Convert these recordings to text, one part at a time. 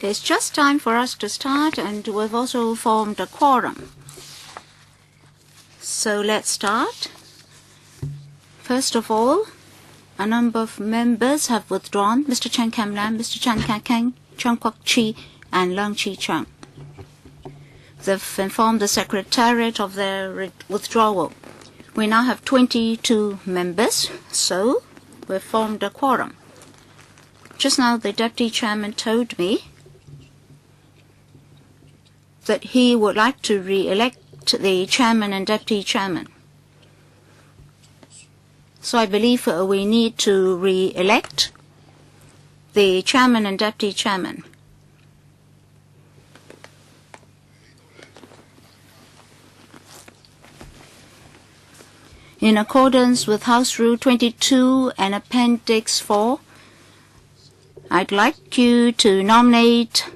It's just time for us to start, and we've also formed a quorum. So let's start. First of all, a number of members have withdrawn: Mr. Chen Kam Lam, Mr. Chan Ka Keng, Chung Kwok Chi, and Leung Chi Chung. They've informed the Secretariat of their withdrawal. We now have 22 members, so we've formed a quorum. Just now, the Deputy Chairman told me that he would like to re-elect the Chairman and Deputy Chairman. So I believe we need to re-elect the Chairman and Deputy Chairman. In accordance with House Rule 22 and Appendix 4, I'd like you to nominate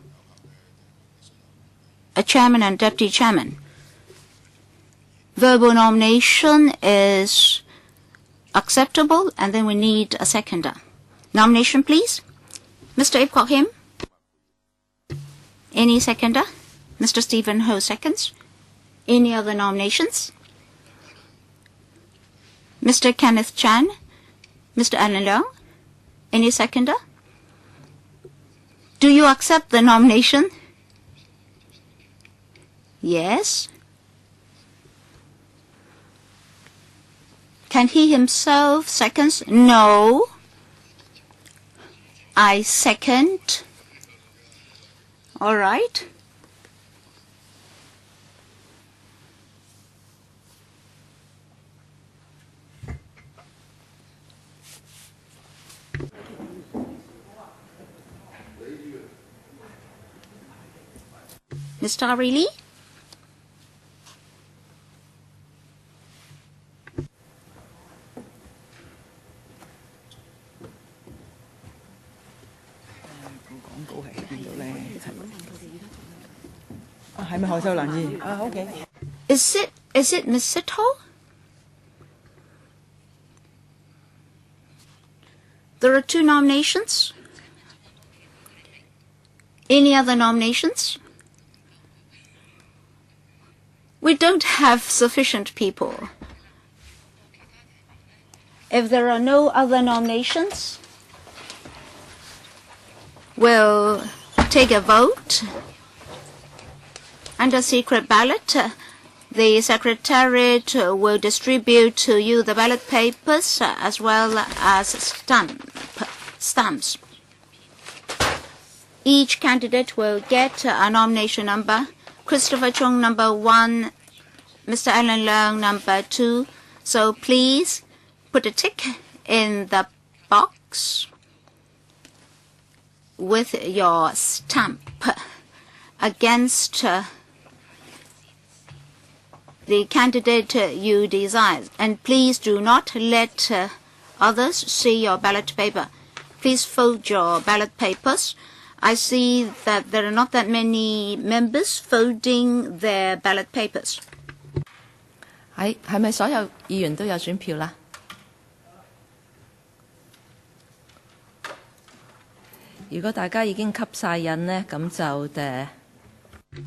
a Chairman and Deputy Chairman. Verbal nomination is acceptable, and then we need a seconder. Nomination, please. Mr. Ip Kwok Him. Any seconder? Mr. Stephen Ho seconds. Any other nominations? Mr. Kenneth Chan. Mr. Alan Leung. Any seconder? Do you accept the nomination? Yes. Can he himself second? No. I second. All right. Mr. Ari Lee? Is it Ms. Sito? There are 2 nominations. Any other nominations? We don't have sufficient people. If there are no other nominations, we'll take a vote. Under secret ballot, the Secretariat will distribute to you the ballot papers as well as stamps. Each candidate will get a nomination number. Christopher Chung, number 1, Mr. Alan Leung, number 2. So please put a tick in the box with your stamp against the candidate you desire. And please do not let others see your ballot paper. Please fold your ballot papers. I see that there are not that many members folding their ballot papers. 係咪所有議員都有選票啦？如果大家已經吸晒印呢，咁就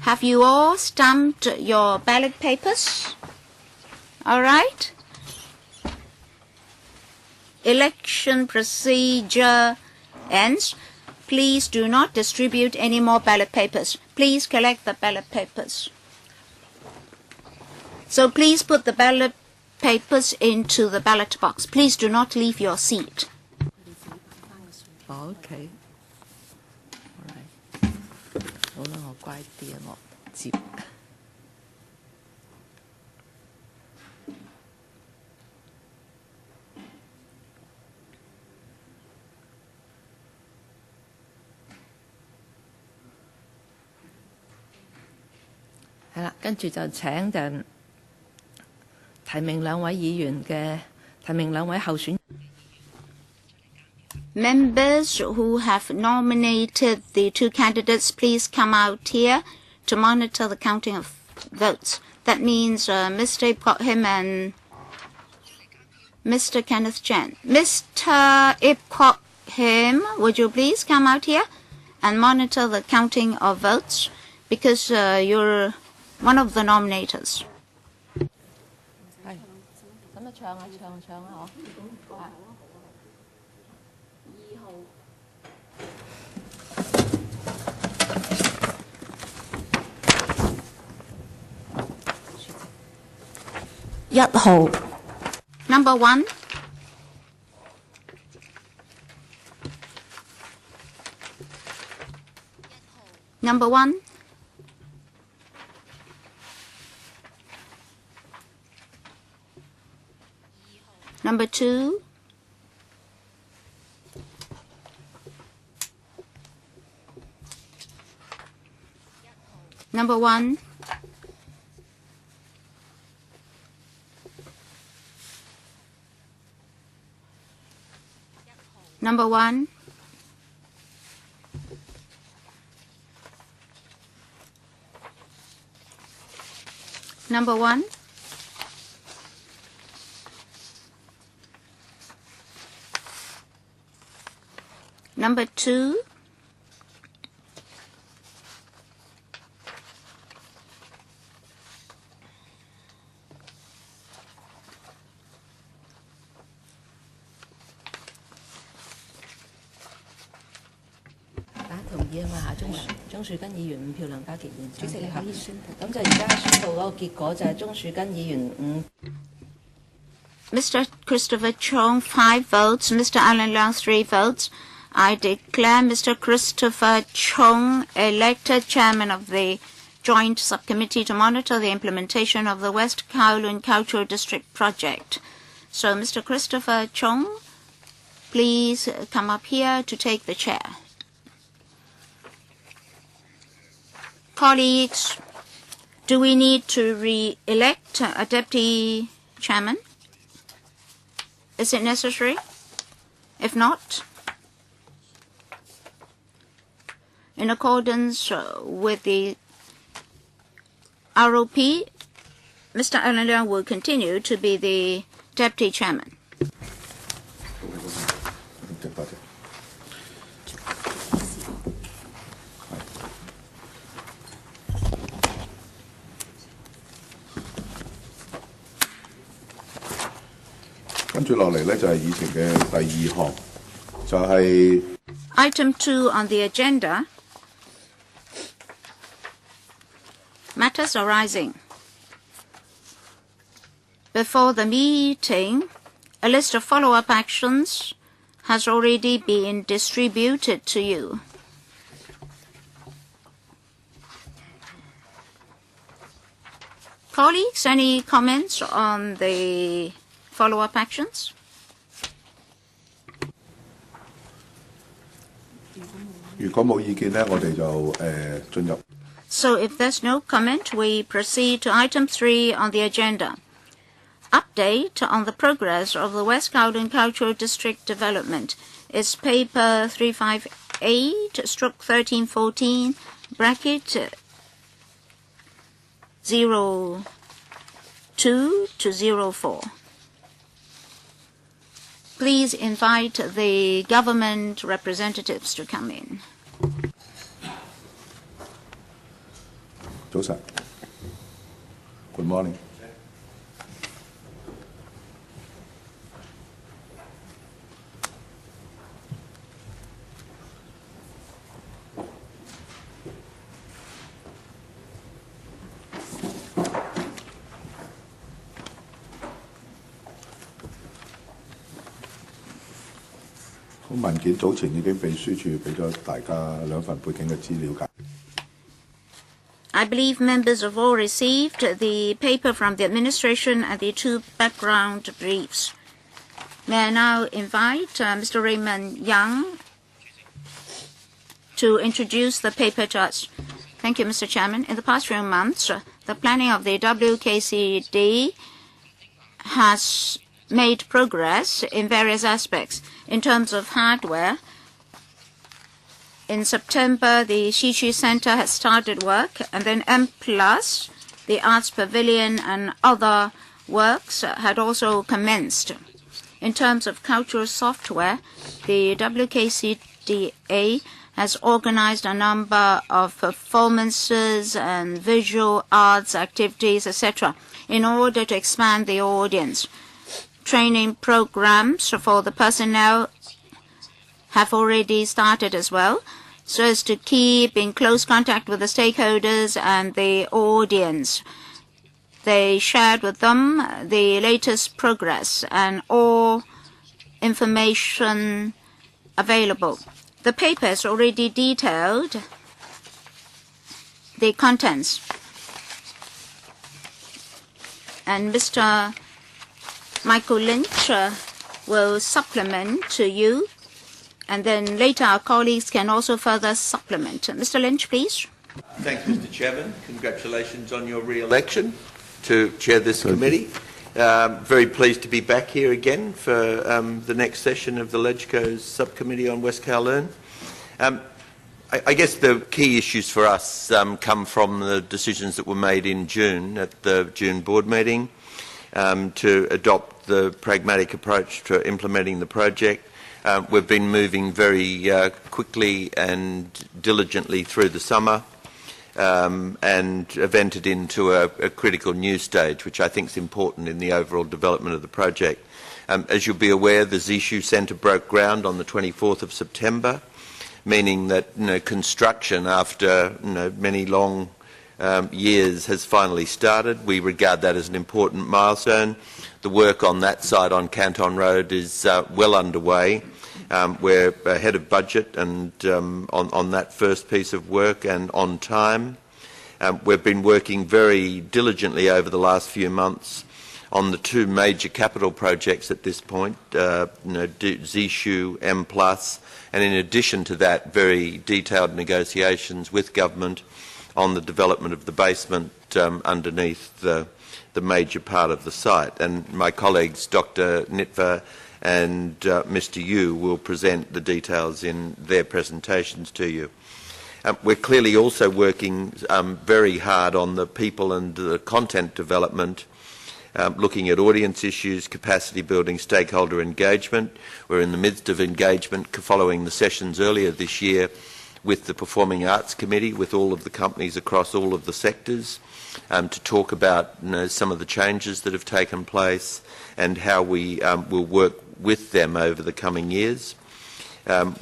Have you all stamped your ballot papers? All right. Election procedure ends. Please do not distribute any more ballot papers. Please collect the ballot papers. So please put the ballot papers into the ballot box. Please do not leave your seat. Okay. All right. 好啦，我乖啲啊，我接。係啦，跟住就請提名兩位議員嘅提名兩位候選。Members who have nominated the 2 candidates, please come out here to monitor the counting of votes. That means Mr. Ip Kwok Him and Mr. Kenneth Chan. Mr. Ip Kwok him, would you please come out here and monitor the counting of votes, because you're one of the nominators. 係，使乜唱啊？唱啊！嗬。1號 Number 1. Number 1. Number 2. Number 1. Number 1. Number 1. Number 2.鍾樹根議員5票，梁家傑議員主席你可以宣布。咁就而家宣布嗰個結果就係鍾樹根議員5。Mr. Christopher Chong 5 votes, Mr. Alan Leong 3 votes. I declare Mr. Christopher Chong elected chairman of the Joint Subcommittee to monitor the implementation of the West Kowloon Cultural District project. So, Mr. Christopher Chong, please come up here to take the chair. Colleagues, do we need to re-elect a deputy chairman? Is it necessary? If not, in accordance with the ROP, Mr. Alan Leong will continue to be the deputy chairman. Thank 跟住落嚟呢，就係議程嘅第2項，就係 Item 2 on the agenda, matters arising. Before the meeting, a list of follow-up actions has already been distributed to you. Colleagues, any comments on the follow-up actions? So if there's no comment, we proceed to item 3 on the agenda. Update on the progress of the West Kowloon Cultural District development. It's paper 358/1314 bracket 02 to 04. Please invite the government representatives to come in. 早晨 ，Good morning。文件早前已經秘書處俾咗大家2份背景嘅資料㗎。I believe members have all received the paper from the administration and the 2 background briefs. May I now invite Mr. Raymond Young to introduce the paper to us. Thank you, Mr. Chairman. In the past few months, the planning of the WKCD has made progress in various aspects. In terms of hardware, in September, the Shichi Center has started work, and then M+, the Arts Pavilion and other works had also commenced. In terms of cultural software, the WKCDA has organized a number of performances and visual arts activities, etc., in order to expand the audience. Training programs for the personnel have already started as well, so as to keep in close contact with the stakeholders and the audience. They shared with them the latest progress and all information available. The paper has already detailed the contents. And Mr. Michael Lynch will supplement to you, and then later our colleagues can also further supplement. Mr. Lynch, please. Thanks, Mr. Chairman. Congratulations on your re-election to chair this committee. Very pleased to be back here again for the next session of the LegCo's Subcommittee on West Kowloon. I guess the key issues for us come from the decisions that were made in June at the June board meeting to adopt the pragmatic approach to implementing the project. We've been moving very quickly and diligently through the summer and have entered into a critical new stage, which I think is important in the overall development of the project. As you'll be aware, the Zishu Centre broke ground on the 24th of September, meaning that construction after many long years has finally started. We regard that as an important milestone. The work on that site on Canton Road is well underway. We're ahead of budget and on that first piece of work and on time. We've been working very diligently over the last few months on the two major capital projects at this point, Zishu, M+, and in addition to that, very detailed negotiations with government on the development of the basement underneath the major part of the site. And my colleagues, Dr. Nitva and Mr. Yu, will present the details in their presentations to you. We're clearly also working very hard on the people and the content development, looking at audience issues, capacity building, stakeholder engagement. We're in the midst of engagement following the sessions earlier this year with the Performing Arts Committee, with all of the companies across all of the sectors, to talk about some of the changes that have taken place and how we will work with them over the coming years.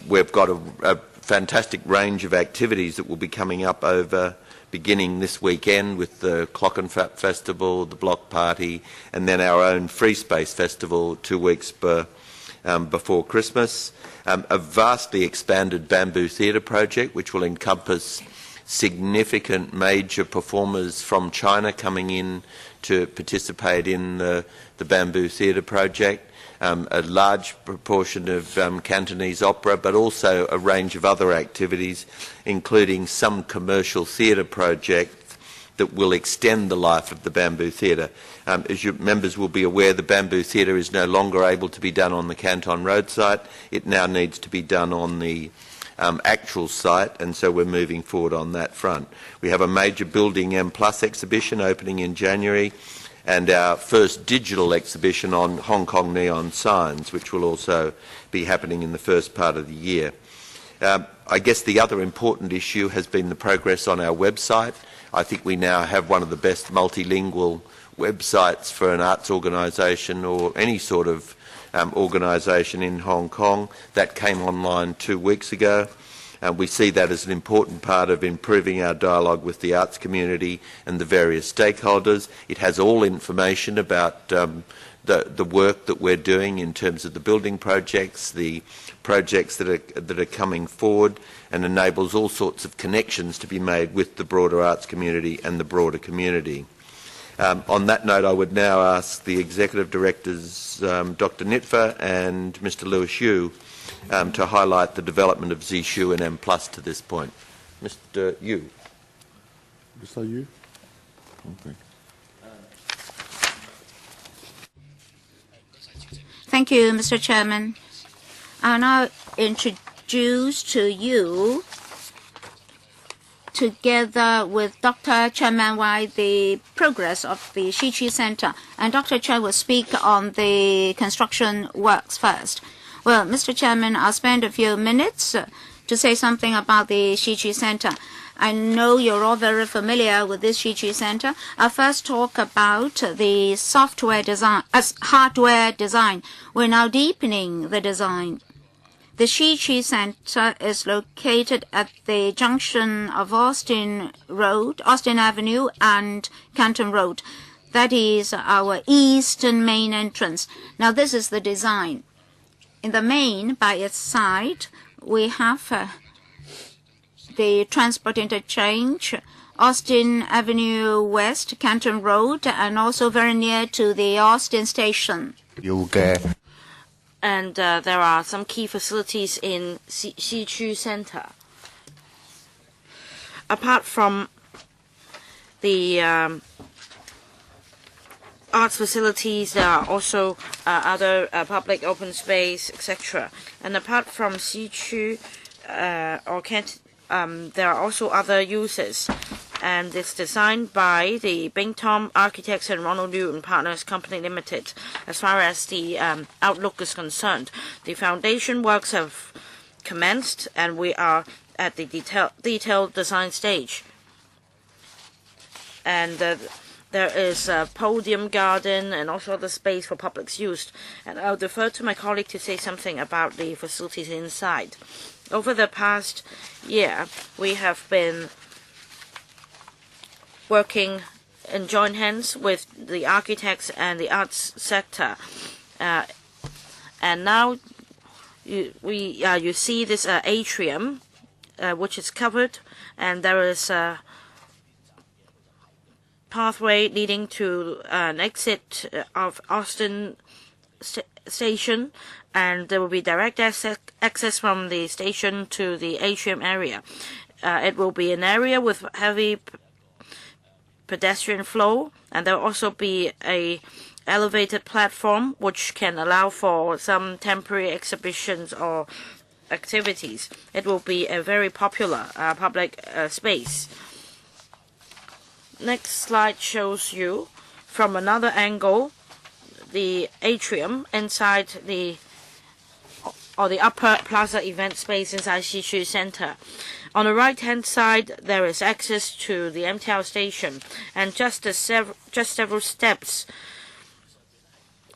We've got a fantastic range of activities that will be coming up over beginning this weekend with the Clockenfap Festival, the Block Party, and then our own Free Space Festival 2 weeks before Christmas. A vastly expanded bamboo theatre project which will encompass significant major performers from China coming in to participate in the bamboo theatre project. A large proportion of Cantonese opera, but also a range of other activities, including some commercial theatre projects that will extend the life of the bamboo theatre. As your members will be aware, the bamboo theatre is no longer able to be done on the Canton Road site. It now needs to be done on the actual site, and so we're moving forward on that front. We have a major Building M+ exhibition opening in January, and our first digital exhibition on Hong Kong neon signs, which will also be happening in the first part of the year. I guess the other important issue has been the progress on our website. I think we now have one of the best multilingual websites for an arts organisation or any sort of organisation in Hong Kong. That came online 2 weeks ago. We see that as an important part of improving our dialogue with the arts community and the various stakeholders. It has all information about the work that we're doing in terms of the building projects, the projects that are coming forward, and enables all sorts of connections to be made with the broader arts community and the broader community. On that note, I would now ask the Executive Directors, Dr. Nitva and Mr. Lewis Yu, to highlight the development of Zishu and M+ to this point. Mr. Yu. Mr. Yu? Okay. Thank you, Mr. Chairman. I'll now introduce to you together with Dr. Chen Manwai the progress of the Shiqi Center. And Dr. Chen will speak on the construction works first. Well, Mr. Chairman, I'll spend a few minutes to say something about the Shiqi Center. I know you're all very familiar with this Shiqi Center. I'll first talk about the software design, hardware design. We're now deepening the design. The Shiqi Center is located at the junction of Austin Avenue and Canton Road. That is our eastern main entrance. Now this is the design. In the main, by its side, we have the transport interchange, Austin Avenue West, Canton Road, and also very near to the Austin Station. And there are some key facilities in Shiqi Center. Apart from the arts facilities, there are also other public open space, etc. And apart from Shiqi there are also other uses, and it's designed by the Bing Tom Architects and Ronald Liu and Partners Company Limited. As far as the outlook is concerned, the foundation works have commenced, and we are at the detailed design stage. And there is a podium garden and also other space for public's use. And I'll defer to my colleague to say something about the facilities inside. Over the past year, we have been working in joint hands with the architects and the arts sector. And now you see this atrium, which is covered, and there is a pathway leading to an exit of Austin Station, and there will be direct access from the station to the atrium area. It will be an area with heavy pedestrian flow, and there will also be a elevated platform which can allow for some temporary exhibitions or activities. It will be a very popular public space. Next slide shows you from another angle the atrium inside the upper plaza event space inside Shiqi Center. On the right-hand side, there is access to the MTR station, and just several steps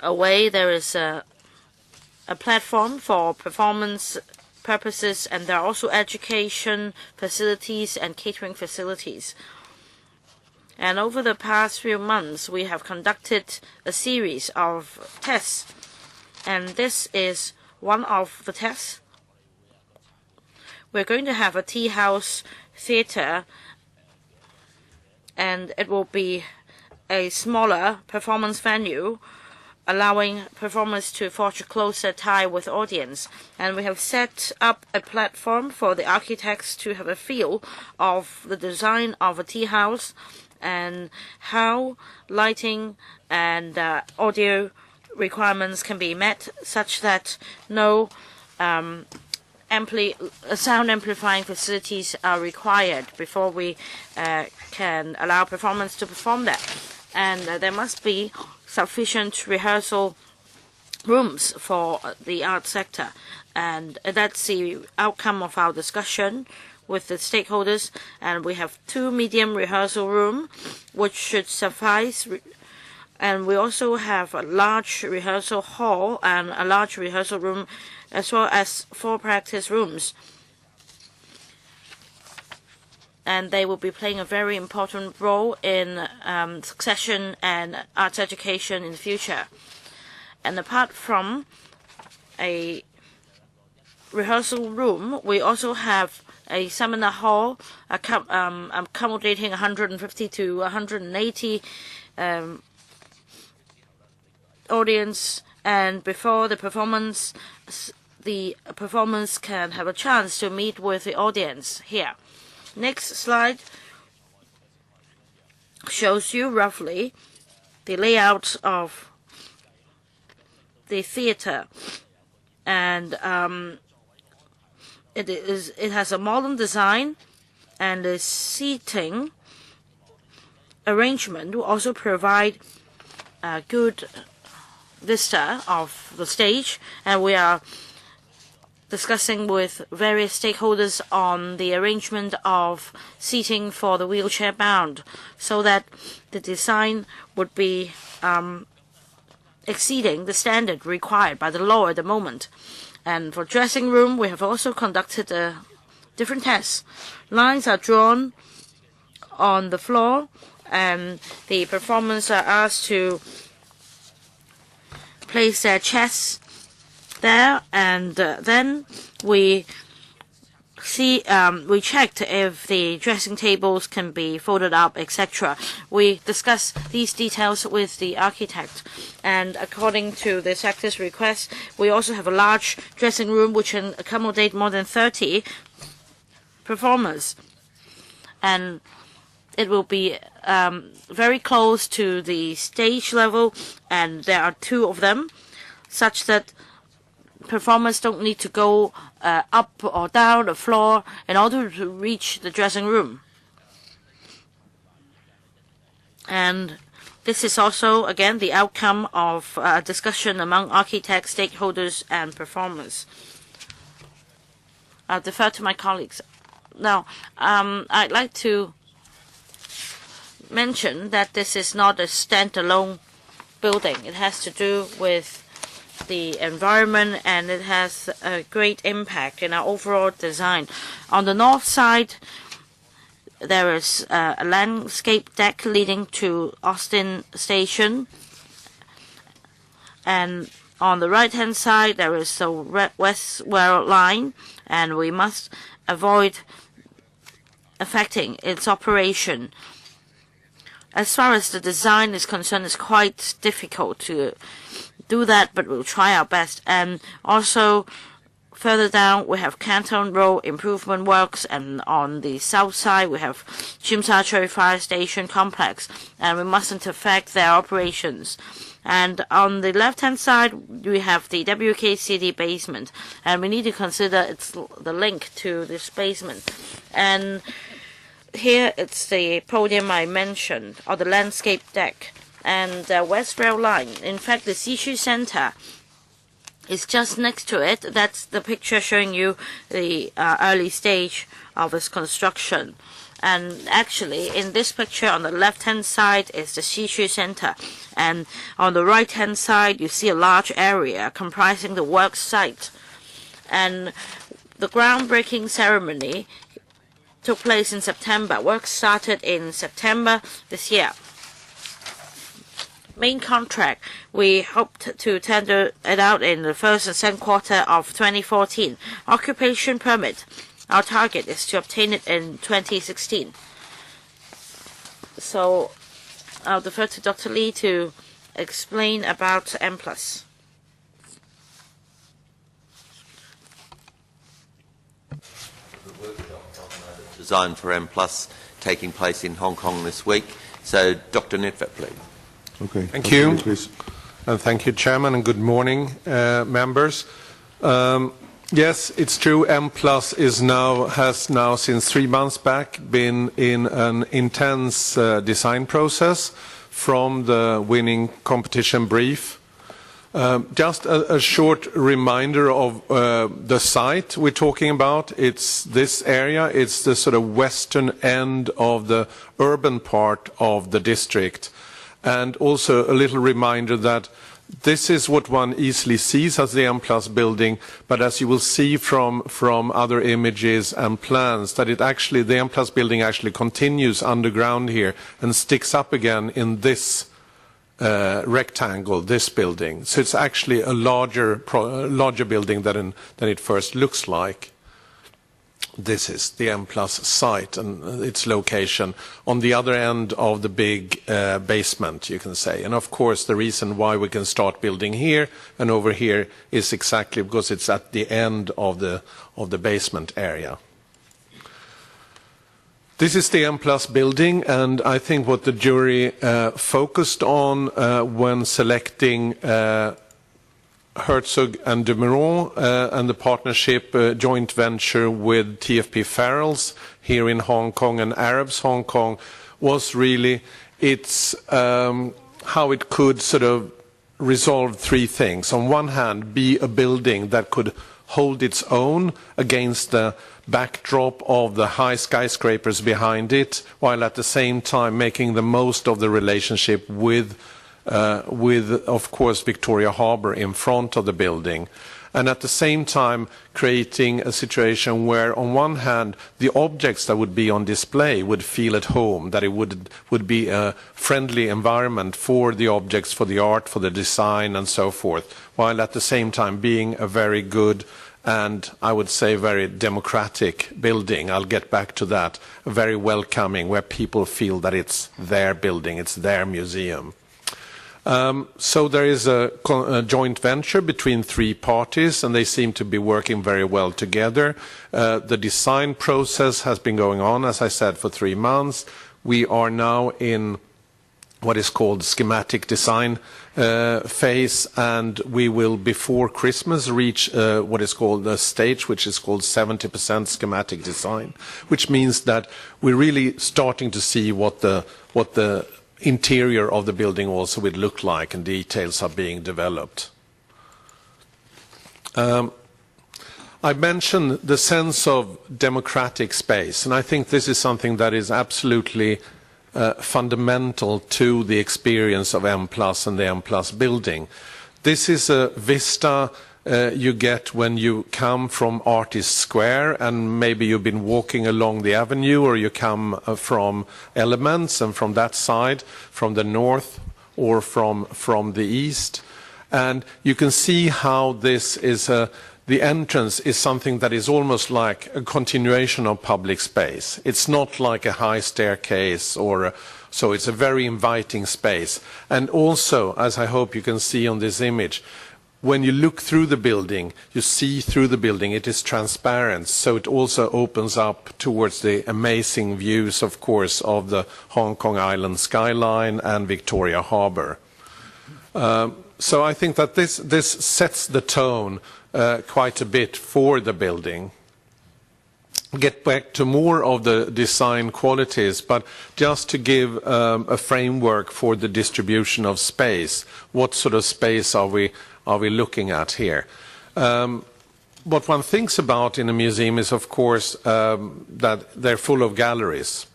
away, there is a platform for performance purposes, and there are also education facilities and catering facilities. And over the past few months, we have conducted a series of tests, and this is one of the tests. We're going to have a tea house theater, and it will be a smaller performance venue, allowing performers to forge a closer tie with audience. And we have set up a platform for the architects to have a feel of the design of a tea house and how lighting and audio requirements can be met such that no sound amplifying facilities are required before we can allow performers to perform that. And there must be sufficient rehearsal rooms for the art sector. And that's the outcome of our discussion with the stakeholders. And we have 2 medium rehearsal rooms, which should suffice. And we also have a large rehearsal hall and a large rehearsal room, as well as 4 practice rooms. And they will be playing a very important role in succession and arts education in the future. And apart from a rehearsal room, we also have a seminar hall accommodating 150 to 180 audience, and before the performance can have a chance to meet with the audience here. Next slide shows you roughly the layout of the theater, and it has a modern design, And the seating arrangement will also provide a good vista of the stage, and we are discussing with various stakeholders on the arrangement of seating for the wheelchair bound so that the design would be exceeding the standard required by the law at the moment. And for dressing room, we have also conducted different tests. Lines are drawn on the floor, and the performers are asked to place their chests there, and then we checked if the dressing tables can be folded up, etc. We discussed these details with the architect, and according to the sector's request, we also have a large dressing room which can accommodate more than 30 performers, and it will be very close to the stage level, and there are 2 of them, such that performers don't need to go up or down the floor in order to reach the dressing room. And this is also, again, the outcome of a discussion among architects, stakeholders, and performers. I'll defer to my colleagues. Now, I'd like to mention that this is not a standalone building. It has to do with the environment, and it has a great impact in our overall design. On the north side, there is a landscape deck leading to Austin Station, and on the right-hand side, there is the West Kowloon line, and we must avoid affecting its operation. As far as the design is concerned, it's quite difficult to do that, but we'll try our best. And also, further down, we have Canton Road improvement works, and on the south side, we have Tsim Sha Tsui Fire Station complex, and we mustn't affect their operations. And on the left-hand side, we have the WKCD basement, and we need to consider the link to this basement. And here it's the podium I mentioned, or the landscape deck, and the West Rail Line. In fact, the Xishu Center is just next to it. That's the picture showing you the early stage of its construction. And actually, in this picture, on the left-hand side is the Xishu Center, and on the right-hand side, you see a large area comprising the work site. And the groundbreaking ceremony took place in September. Work started in September this year. Main contract, we hoped to tender it out in the first and second quarter of 2014. Occupation permit, our target is to obtain it in 2016. So I'll defer to Dr. Lee to explain about M+. Design for M+ taking place in Hong Kong this week. So, Dr. Netvet, please. Okay. Thank you. Please. And thank you, Chairman, and good morning, members. Yes, it's true. M+ has now since 3 months back been in an intense design process from the winning competition brief. Just a short reminder of the site we're talking about. It's this area. It's the sort of western end of the urban part of the district. And also a little reminder that this is what one easily sees as the M+ building, but as you will see from other images and plans, that the M+ building actually continues underground here and sticks up again in this rectangle, this building. So it's actually a larger building than it first looks like. This is the M+ site and its location on the other end of the big basement, you can say. And of course, the reason why we can start building here and over here is exactly because it's at the end of the basement area. This is the M+ building, and I think what the jury focused on when selecting Herzog and de Meuron and the partnership joint venture with TFP Farrells here in Hong Kong and Arabs Hong Kong was really how it could sort of resolve three things. On one hand, be a building that could hold its own against the backdrop of the high skyscrapers behind it, while at the same time making the most of the relationship with of course, Victoria Harbour in front of the building. And at the same time creating a situation where, on one hand, the objects that would be on display would feel at home, that it would be a friendly environment for the objects, for the art, for the design, and so forth, while at the same time being a very good and, I would say, very democratic building. I'll get back to that. Very welcoming, where people feel that it's their building, it's their museum. So there is a joint venture between three parties, and they seem to be working very well together. The design process has been going on, as I said, for 3 months. We are now in what is called schematic design phase, and we will, before Christmas, reach what is called a stage, which is called 70% schematic design, which means that we're really starting to see what the interior of the building also would look like, and details are being developed. I mentioned the sense of democratic space, and I think this is something that is absolutely fundamental to the experience of M+ and the M+ building. This is a vista you get when you come from Artist Square, and maybe you've been walking along the avenue, or you come from Elements and from that side, from the north or from the east. And you can see how this is the entrance is something that is almost like a continuation of public space. It's not like a high staircase, so it's a very inviting space. And also, as I hope you can see on this image, when you look through the building, you see through the building, it is transparent, so it also opens up towards the amazing views, of course, of the Hong Kong Island skyline and Victoria Harbour. So I think that this sets the tone quite a bit for the building. Get back to more of the design qualities, but just to give a framework for the distribution of space. What sort of space are we looking at here? What one thinks about in a museum is, of course, that they're full of galleries.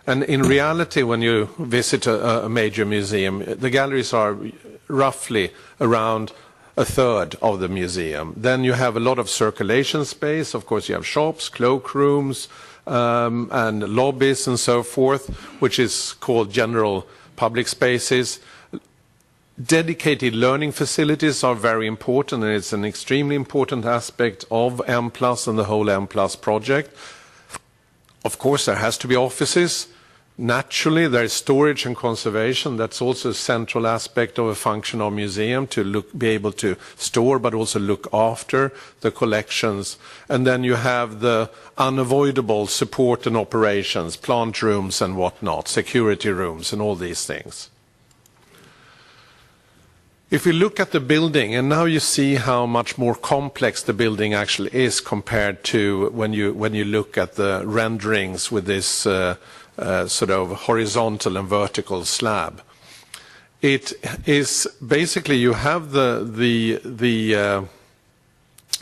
And in reality, when you visit a major museum, the galleries are roughly around a third of the museum. Then you have a lot of circulation space. Of course, you have shops, cloakrooms, and lobbies and so forth, which is called general public spaces. Dedicated learning facilities are very important, and it's an extremely important aspect of M+ and the whole M+ project. Of course, there has to be offices. Naturally, there is storage and conservation. That's also a central aspect of a functional museum, to be able to store but also look after the collections. And then you have the unavoidable support and operations, plant rooms and whatnot, security rooms and all these things. If we look at the building, and now you see how much more complex the building actually is compared to when you look at the renderings with this sort of horizontal and vertical slab. It is basically, you have the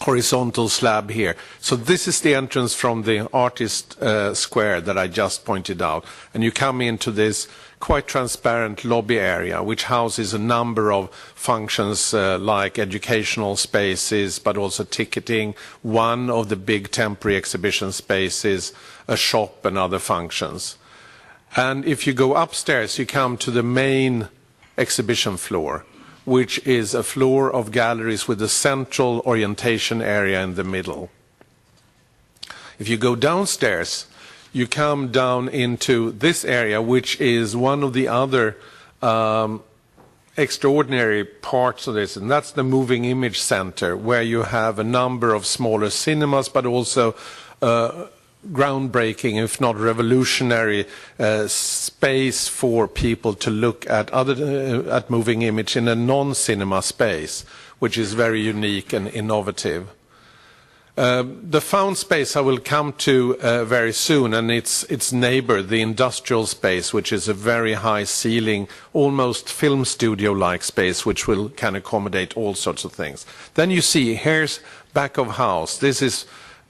horizontal slab here. So this is the entrance from the Artist Square that I just pointed out, and you come into this quite transparent lobby area, which houses a number of functions like educational spaces, but also ticketing, one of the big temporary exhibition spaces, a shop and other functions. And if you go upstairs, you come to the main exhibition floor, which is a floor of galleries with a central orientation area in the middle. If you go downstairs, you come down into this area, which is one of the other extraordinary parts of this, and that's the Moving Image Center, where you have a number of smaller cinemas, but also groundbreaking, if not revolutionary, space for people to look at moving image in a non-cinema space, which is very unique and innovative. The found space I will come to very soon, and its neighbor, the industrial space, which is a very high ceiling, almost film studio-like space, which can accommodate all sorts of things. Then you see, here's back of house. This is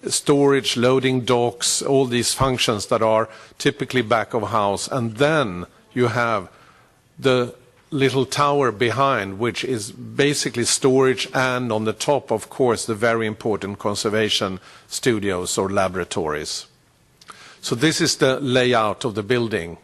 storage, loading docks, all these functions that are typically back of house. And then you have the little tower behind, which is basically storage, and on the top, of course, the very important conservation studios or laboratories. So this is the layout of the building.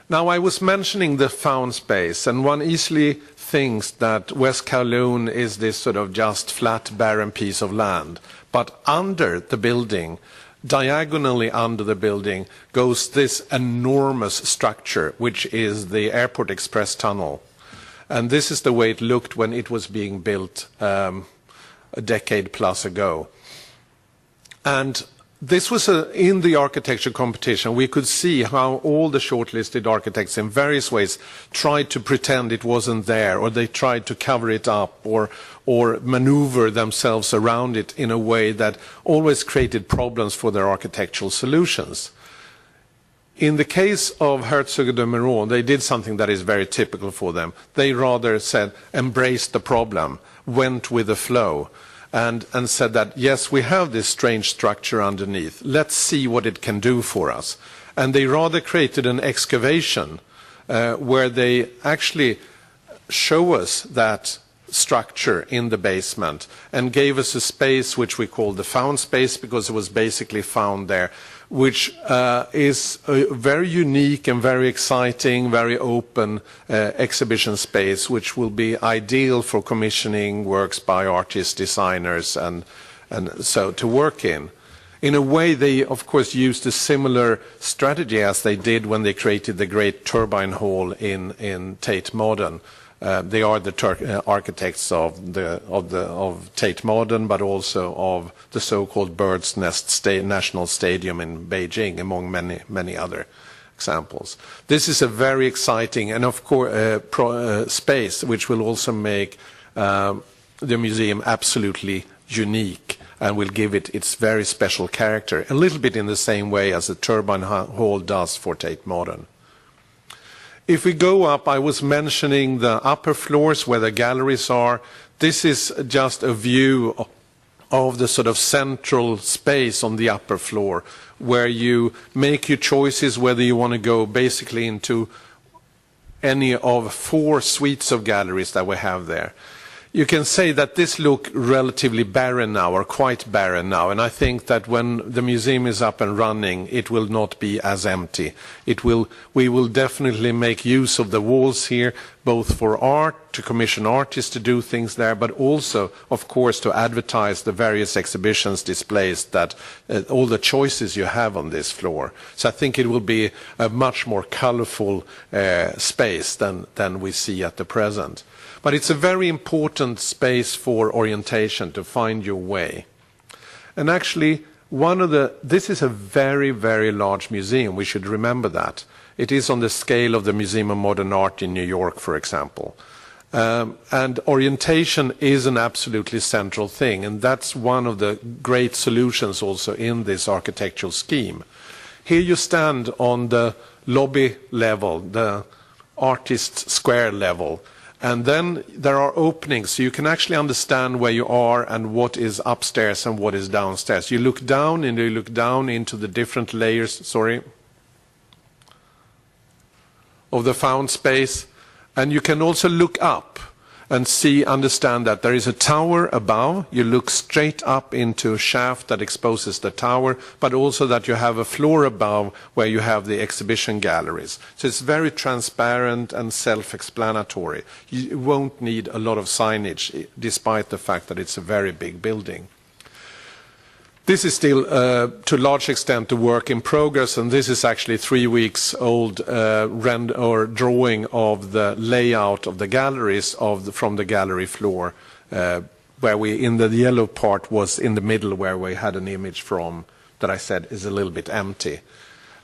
Now, I was mentioning the found space, and one easily thinks that West Kowloon is this sort of just flat, barren piece of land. But under the building, diagonally under the building, goes this enormous structure, which is the Airport Express Tunnel. And this is the way it looked when it was being built a decade plus ago. And this was in the architecture competition. We could see how all the shortlisted architects in various ways tried to pretend it wasn't there, or they tried to cover it up, or maneuver themselves around it in a way that always created problems for their architectural solutions. In the case of Herzog de Meuron, they did something that is very typical for them. They rather said, embraced the problem, went with the flow, and said that, yes, we have this strange structure underneath. Let's see what it can do for us. And they rather created an excavation where they actually show us that structure in the basement and gave us a space which we call the found space, because it was basically found there, which is a very unique and very exciting, very open exhibition space, which will be ideal for commissioning works by artists, designers, and so to work in. In a way, they, of course, used a similar strategy as they did when they created the great turbine hall in Tate Modern. They are the architects of Tate Modern, but also of the so-called Bird's Nest National Stadium in Beijing, among many other examples. This is a very exciting and, of course, space which will also make the museum absolutely unique and will give it its very special character, a little bit in the same way as the turbine hall does for Tate Modern. If we go up, I was mentioning the upper floors where the galleries are. This is just a view of the sort of central space on the upper floor, where you make your choices whether you want to go basically into any of 4 suites of galleries that we have there. You can say that this looks relatively barren now, or quite barren now, and I think that when the museum is up and running, it will not be as empty. We will definitely make use of the walls here, both for art, to commission artists to do things there, but also, of course, to advertise the various exhibitions, displays, that all the choices you have on this floor. So I think it will be a much more colorful space than we see at the present. But it's a very important space for orientation, to find your way. And actually, this is a very, very large museum. We should remember that. It is on the scale of the Museum of Modern Art in New York, for example. And orientation is an absolutely central thing, and that's one of the great solutions also in this architectural scheme. Here you stand on the lobby level, the artist's square level, and then there are openings, so you can actually understand where you are and what is upstairs and what is downstairs. You look down and you look down into the different layers, of the found space, and you can also look up and understand that there is a tower above. You look straight up into a shaft that exposes the tower, but also that you have a floor above where you have the exhibition galleries. So it's very transparent and self-explanatory. You won't need a lot of signage, despite the fact that it's a very big building. This is still, to a large extent, the work in progress, and this is actually 3 weeks old drawing of the layout of the galleries from the gallery floor, where in the yellow part was in the middle, where we had an image from that I said is a little bit empty.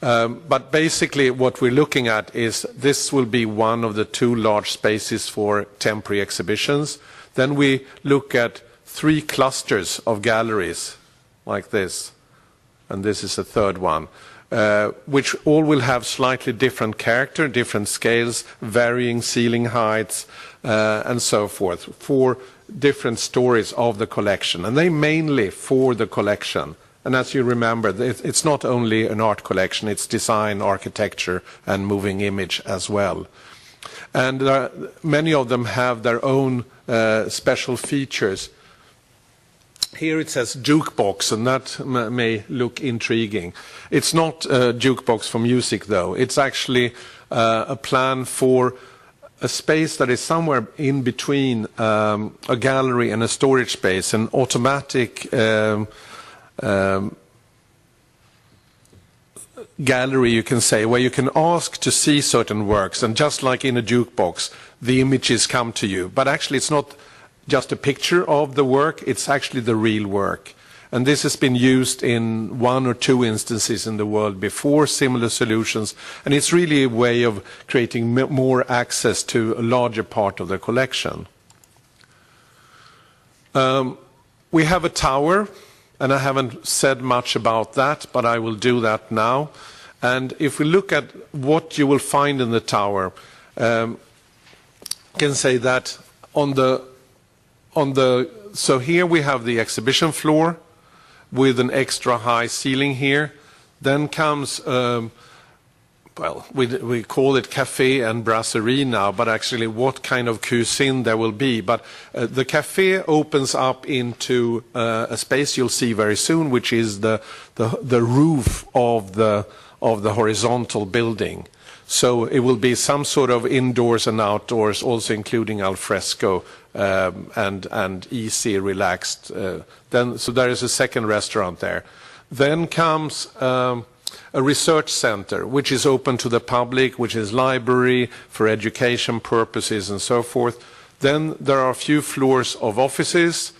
But basically what we're looking at is this will be one of the 2 large spaces for temporary exhibitions. Then we look at 3 clusters of galleries like this, and this is the third one, which all will have slightly different character, different scales, varying ceiling heights, and so forth, for different stories of the collection, and they mainly for the collection. And as you remember, it's not only an art collection, it's design, architecture, and moving image as well. And many of them have their own special features. Here it says jukebox, and that may look intriguing. It's not a jukebox for music, though. It's actually a plan for a space that is somewhere in between a gallery and a storage space, an automatic gallery, you can say, where you can ask to see certain works, and just like in a jukebox, the images come to you. But actually it's not just a picture of the work, it's actually the real work. And this has been used in 1 or 2 instances in the world before, similar solutions, and it's really a way of creating more access to a larger part of the collection. We have a tower, and I haven't said much about that, but I will do that now. And if we look at what you will find in the tower, I can say that so here we have the exhibition floor with an extra high ceiling here. Then comes, well, we call it cafe and brasserie now, but actually what kind of cuisine there will be. But the cafe opens up into a space you'll see very soon, which is the roof of the horizontal building. So it will be some sort of indoors and outdoors, also including al fresco and easy, relaxed. So there is a second restaurant there. Then comes a research center, which is open to the public, which is library for education purposes and so forth. Then there are a few floors of offices.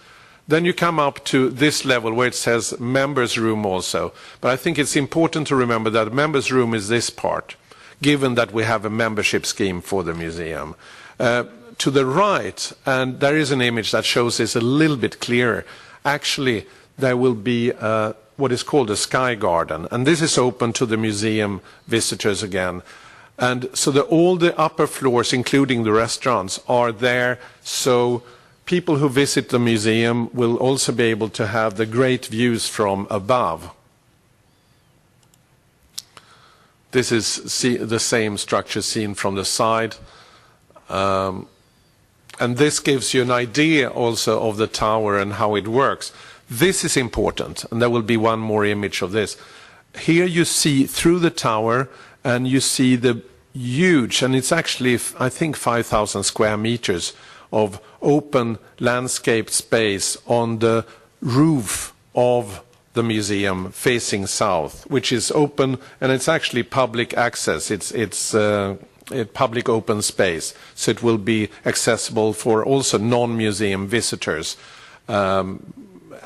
Then you come up to this level where it says members' room also. But I think it's important to remember that members' room is this part, given that we have a membership scheme for the museum. To the right, and there is an image that shows this a little bit clearer, actually there will be what is called a sky garden, and this is open to the museum visitors again. And so all the upper floors, including the restaurants, are there, so people who visit the museum will also be able to have the great views from above. This is the same structure seen from the side. And this gives you an idea also of the tower and how it works. This is important, and there will be one more image of this. Here you see through the tower, and you see the huge, and it's actually, I think, 5,000 square meters of open landscape space on the roof of the museum facing south, which is open, and it's actually public access. It's a public open space, so it will be accessible for also non-museum visitors.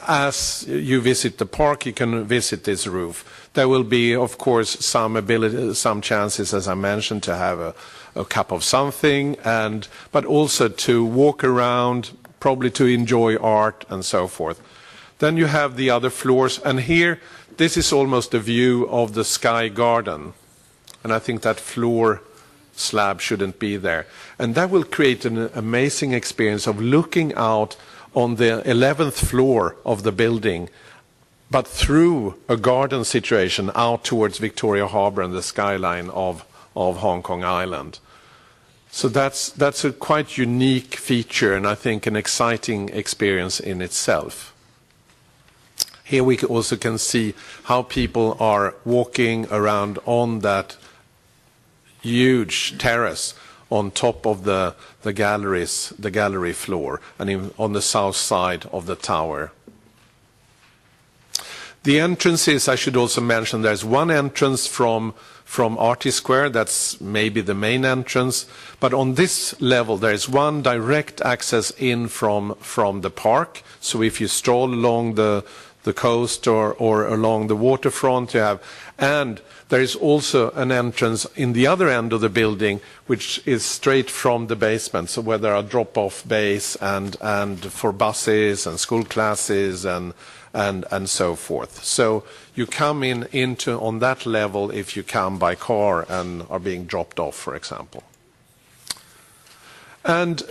As you visit the park, you can visit this roof. There will be, of course, some chances, as I mentioned, to have a cup of something, but also to walk around, probably to enjoy art and so forth. Then you have the other floors, and here, this is almost a view of the sky garden. And I think that floor slab shouldn't be there. And that will create an amazing experience of looking out on the 11th floor of the building, but through a garden situation out towards Victoria Harbour and the skyline of Hong Kong Island. So that's a quite unique feature, and I think an exciting experience in itself. Here we also can see how people are walking around on that huge terrace on top of the gallery floor, and on the south side of the tower. The entrances, I should also mention, there's one entrance from Arty Square, that's maybe the main entrance, but on this level there's one direct access in from the park. So if you stroll along the the coast or along the waterfront. And there is also an entrance in the other end of the building, which is straight from the basement, so where there are drop-off bays and for buses and school classes and so forth. So you come into on that level if you come by car and are being dropped off, for example. And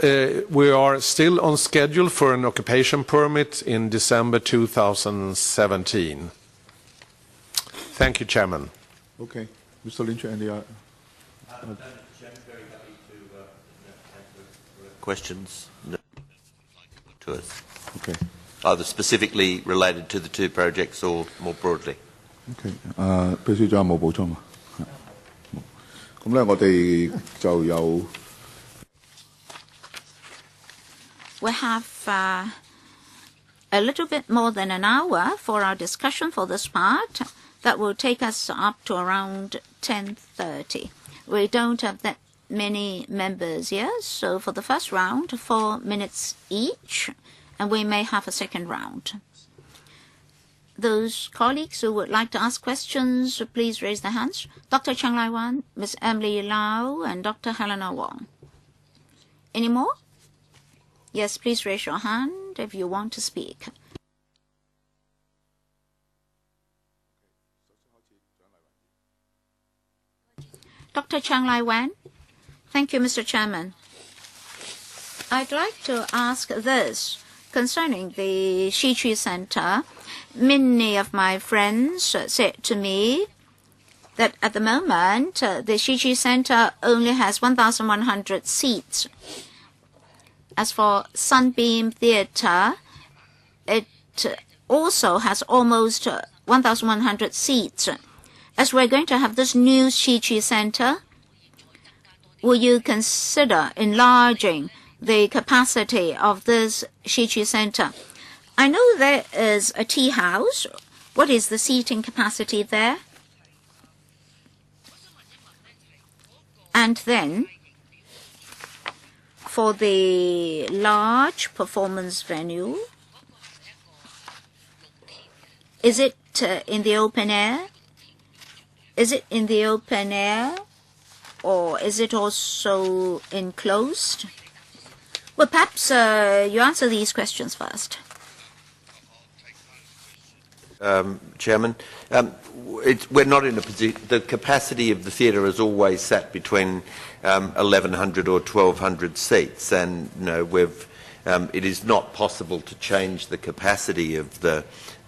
we are still on schedule for an occupation permit in December 2017. Thank you, Chairman. Okay. Mr. Lynch, any other? Chairman, very happy to answer questions to us. Okay. Either specifically related to the two projects or more broadly. Okay. 秘書長有冇補充啊？咁咧，我哋就有。We have a little bit more than an hour for our discussion for this part. That will take us up to around 10:30. We don't have that many members here, so for the first round, 4 minutes each, and we may have a second round. Those colleagues who would like to ask questions, please raise their hands. Dr. Chang Lai-wan, Ms. Emily Lau, and Dr. Helena Wong. Any more? Yes, please raise your hand if you want to speak. Dr. Chang Lai-wan. Thank you, Mr. Chairman. I'd like to ask this concerning the Shiqi Center. Many of my friends said to me that at the moment the Shiqi Center only has 1,100 seats. As for Sunbeam Theatre, it also has almost 1,100 seats. As we're going to have this new Shiqi Center, will you consider enlarging the capacity of this Shiqi Center? I know there is a tea house. What is the seating capacity there? And then, for the large performance venue, is it in the open air? Is it in the open air, or is it also enclosed? Well, perhaps you answer these questions first. Chairman, we're not in a position. The capacity of the theatre has always sat between 1,100 or 1,200 seats, and it is not possible to change the capacity of the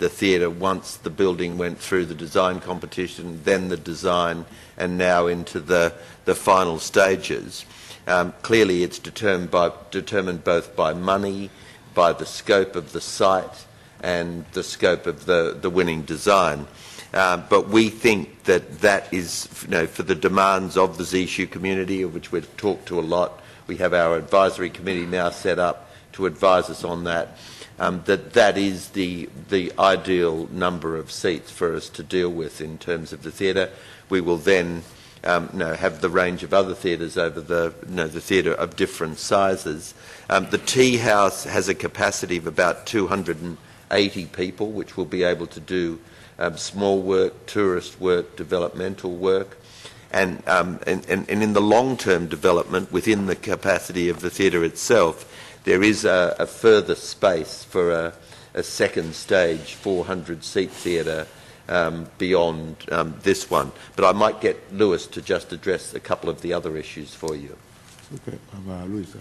theatre once the building went through the design competition, then the design, and now into the final stages. Clearly, it's determined both by money, by the scope of the site, and the scope of the winning design. But we think that is, for the demands of the Zishu community, of which we've talked to a lot. We have our advisory committee now set up to advise us on that. That is the ideal number of seats for us to deal with in terms of the theatre. We will then have the range of other theatres over the theatre of different sizes. The tea house has a capacity of about 280 people, which will be able to do small work, tourist work, developmental work. And in the long-term development, within the capacity of the theatre itself, there is a further space for a second stage 400-seat theatre beyond this one. But I might get Lewis to just address a couple of the other issues for you. Okay, Louis.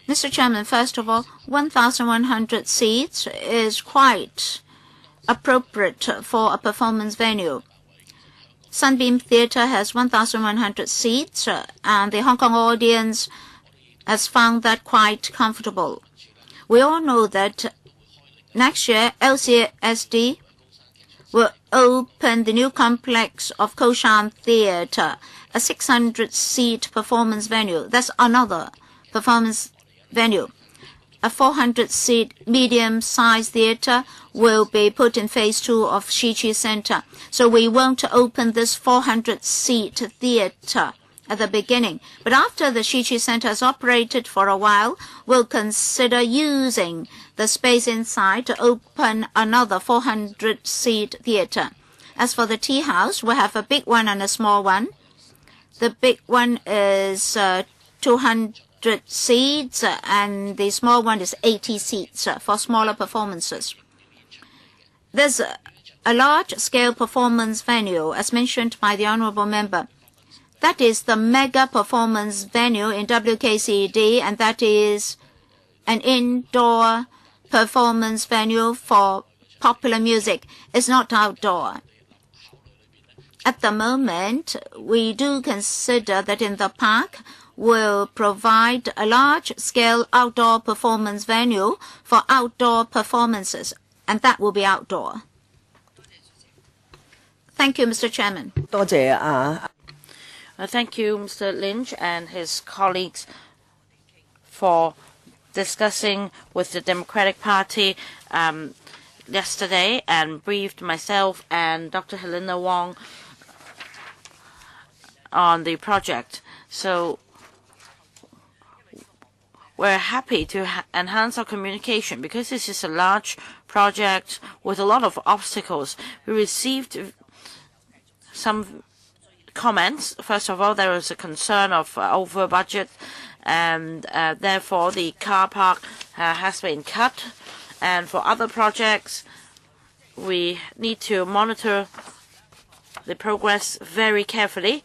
Mr. Chairman, first of all, 1,100 seats is quite appropriate for a performance venue. Sunbeam Theatre has 1,100 seats, and the Hong Kong audience has found that quite comfortable. We all know that next year LCSD will open the new complex of Koshan Theatre, a 600-seat performance venue. That's another performance venue. A 400-seat medium-sized theatre will be put in phase 2 of Shiqi Center. So we want to open this 400-seat theatre at the beginning. But after the Shichi Center has operated for a while, we'll consider using the space inside to open another 400-seat theater. As for the tea house, we have a big one and a small one. The big one is 200 seats and the small one is 80 seats for smaller performances. There's a large-scale performance venue, as mentioned by the Honourable Member. That is the mega performance venue in WKCD, and that is an indoor performance venue for popular music. It's not outdoor. At the moment, we do consider that in the park we'll provide a large-scale outdoor performance venue for outdoor performances, and that will be outdoor. Thank you, Mr. Chairman. Thank you, Mr. Lynch and his colleagues for discussing with the Democratic Party yesterday and briefed myself and Dr. Helena Wong on the project. So we're happy to enhance our communication because this is a large project with a lot of obstacles. We received some comments. First of all, there is a concern of over budget, and therefore the car park has been cut. And for other projects, we need to monitor the progress very carefully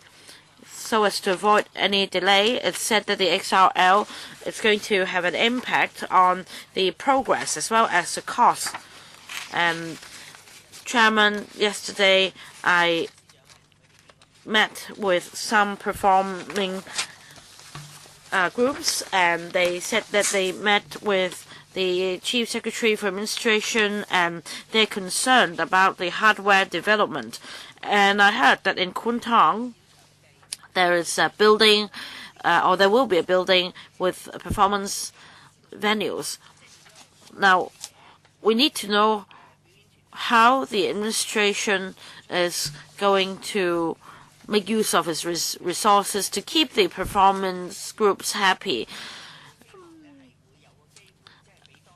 so as to avoid any delay. It's said that the XRL is going to have an impact on the progress as well as the cost. And Chairman, yesterday I met with some performing groups, and they said that they met with the Chief Secretary for Administration and they're concerned about the hardware development. And I heard that in Kuntong there is a building, or there will be a building with performance venues. Now, we need to know how the administration is going to make use of its resources to keep the performance groups happy.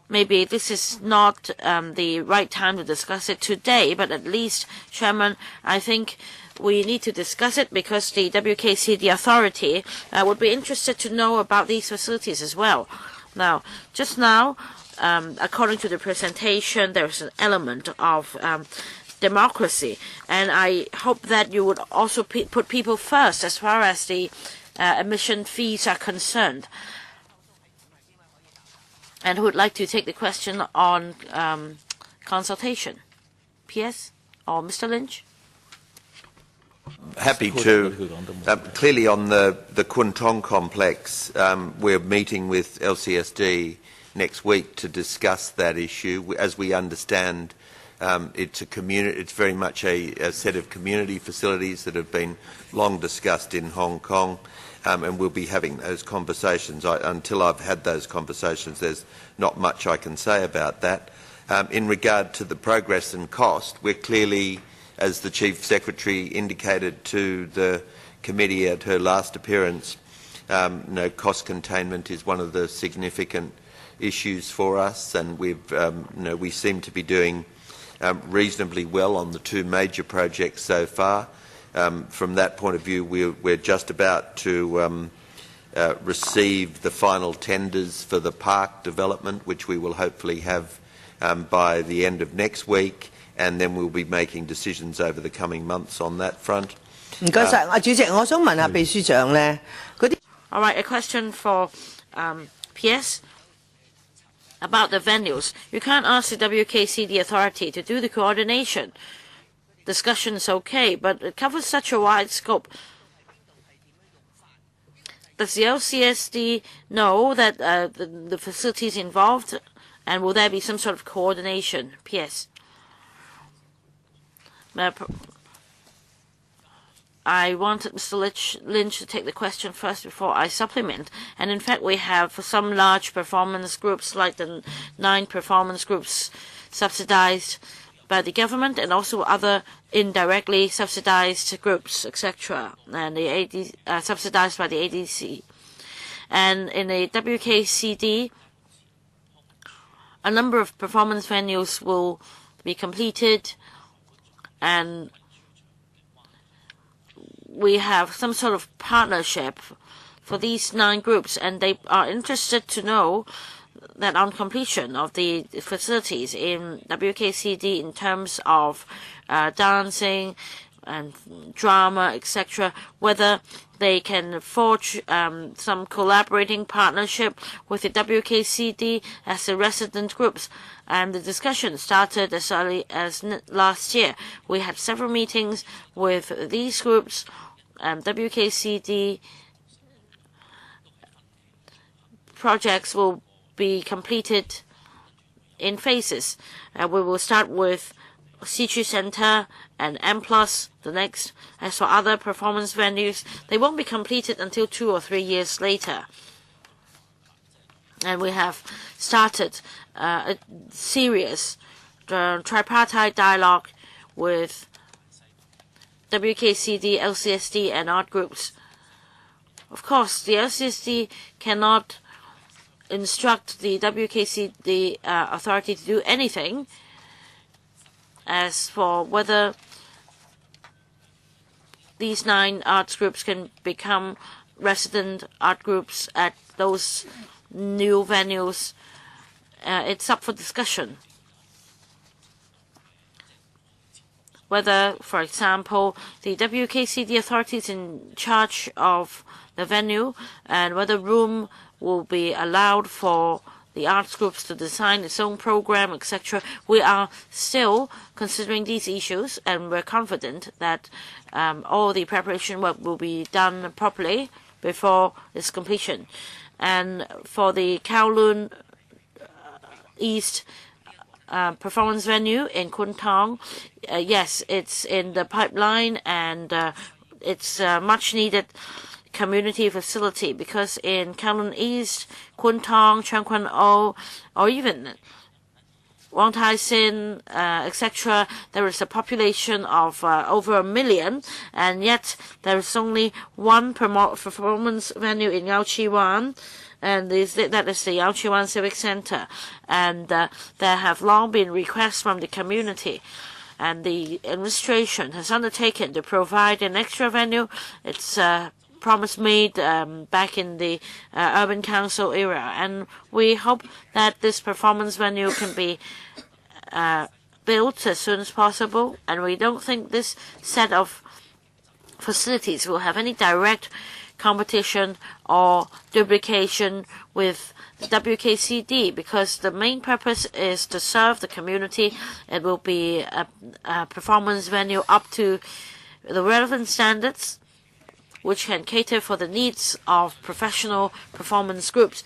Maybe this is not the right time to discuss it today, but at least, Chairman, I think we need to discuss it because the WKC, the authority, would be interested to know about these facilities as well. Now, just now, according to the presentation, there's an element of democracy, and I hope that you would also put people first as far as the admission fees are concerned. And who would like to take the question on consultation? PS or Mr. Lynch? Happy to. Clearly on the Kuntong complex, we're meeting with LCSD next week to discuss that issue. As we understand, it's very much a set of community facilities that have been long discussed in Hong Kong. And we'll be having those conversations. Until I've had those conversations, there's not much I can say about that. In regard to the progress and cost, we're clearly, as the Chief Secretary indicated to the committee at her last appearance, cost containment is one of the significant issues for us, and we seem to be doing reasonably well on the two major projects so far. From that point of view, we're just about to receive the final tenders for the park development, which we will hopefully have by the end of next week, and then we'll be making decisions over the coming months on that front. All right, a question for PS about the venues. You can't ask the WKC, the authority, to do the coordination. Discussion is okay, but it covers such a wide scope. Does the LCSD know that the facilities involved, and will there be some sort of coordination? PS. I wanted Mr. Lynch to take the question first before I supplement. And in fact, we have for some large performance groups, like the 9 performance groups subsidized by the government and also other indirectly subsidized groups, etc., and the subsidized by the ADC. And in the WKCD, a number of performance venues will be completed, and we have some sort of partnership for these 9 groups, and they are interested to know that on completion of the facilities in WKCD in terms of dancing and drama, etc., whether they can forge some collaborating partnership with the WKCD as the resident groups. And the discussion started as early as last year. We had several meetings with these groups. WKCD projects will be completed in phases. We will start with Sichu Center and M+, the next. As for other performance venues, they won't be completed until 2 or 3 years later. And we have started a serious tripartite dialogue with WKCD, LCSD, and art groups. Of course, the LCSD cannot instruct the WKCD authority to do anything. As for whether these 9 arts groups can become resident art groups at those new venues, it's up for discussion. Whether, for example, the WKCD authorities in charge of the venue and whether room will be allowed for the arts groups to design its own program, etc. We are still considering these issues, and we're confident that all the preparation work will be done properly before its completion. And for the Kowloon East performance venue in Kwun Tong, yes, it's in the pipeline, and it's much needed community facility, because in Kowloon East, Kwun Tong, Cheung Kwan O, or even Wong Tai Sin, etc., there is a population of over 1 million, and yet there is only one performance venue in Yau Chi Wan, and that is the Yau Chi Wan Civic Center. And there have long been requests from the community, and the administration has undertaken to provide an extra venue. It's promise made back in the Urban Council era, and we hope that this performance venue can be built as soon as possible. And we don't think this set of facilities will have any direct competition or duplication with the WKCD, because the main purpose is to serve the community. It will be a performance venue up to the relevant standards, which can cater for the needs of professional performance groups.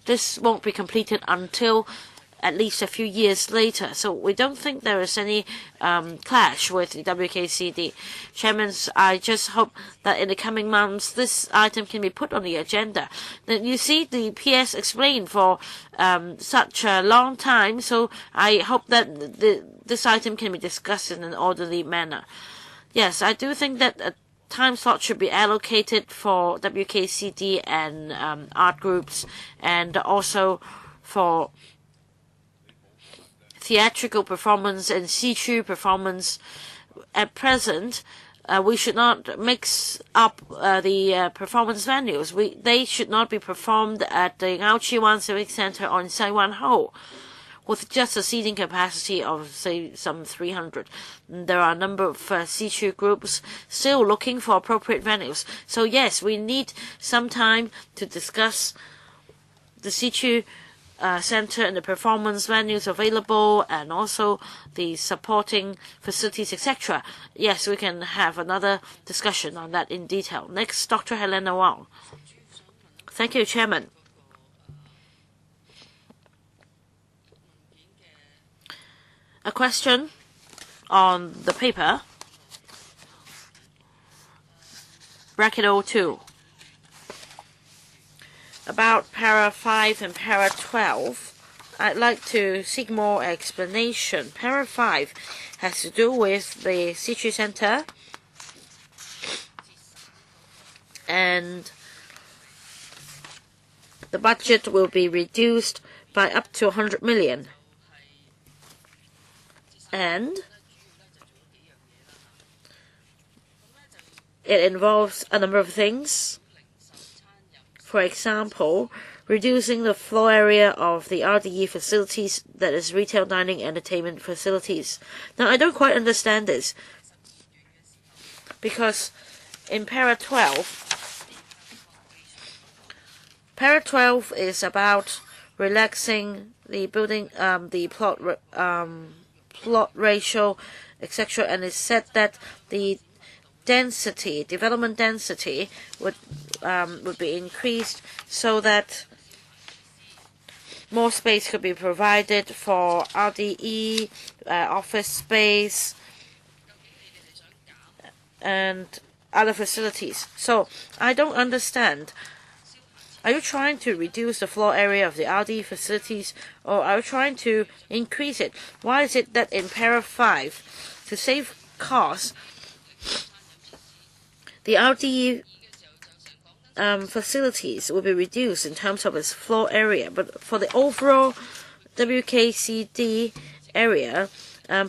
This won't be completed until at least a few years later. So we don't think there is any clash with the WKCD. Chairman, I just hope that in the coming months this item can be put on the agenda. Then you see, the PS explained for such a long time, so I hope that this item can be discussed in an orderly manner. Yes, I do think that a time slot should be allocated for WKCD and art groups, and also for theatrical performance and Sichu performance. At present, we should not mix up the performance venues. They should not be performed at the Yau Chi Wan Civic Center or in Sai Wan Ho, with just a seating capacity of, say, some 300. There are a number of Sichu groups still looking for appropriate venues. So yes, we need some time to discuss the Sichu Center and the performance venues available, and also the supporting facilities, etc. Yes, we can have another discussion on that in detail. Next, Dr. Helena Wong. Thank you, Chairman. A question on the paper, bracket 02, about para 5 and para 12. I'd like to seek more explanation. Para 5 has to do with the city center, and the budget will be reduced by up to 100 million. And it involves a number of things. For example, reducing the floor area of the RDE facilities, that is retail, dining, entertainment facilities. Now, I don't quite understand this, because in Para 12 is about relaxing the building, the plot ratio, etc., and it said that the density, development density, would be increased so that more space could be provided for RDE, office space, and other facilities. So I don't understand. Are you trying to reduce the floor area of the RDE facilities, or are you trying to increase it? Why is it that in Para 5, to save costs, the RDE facilities will be reduced in terms of its floor area, but for the overall WKCD area,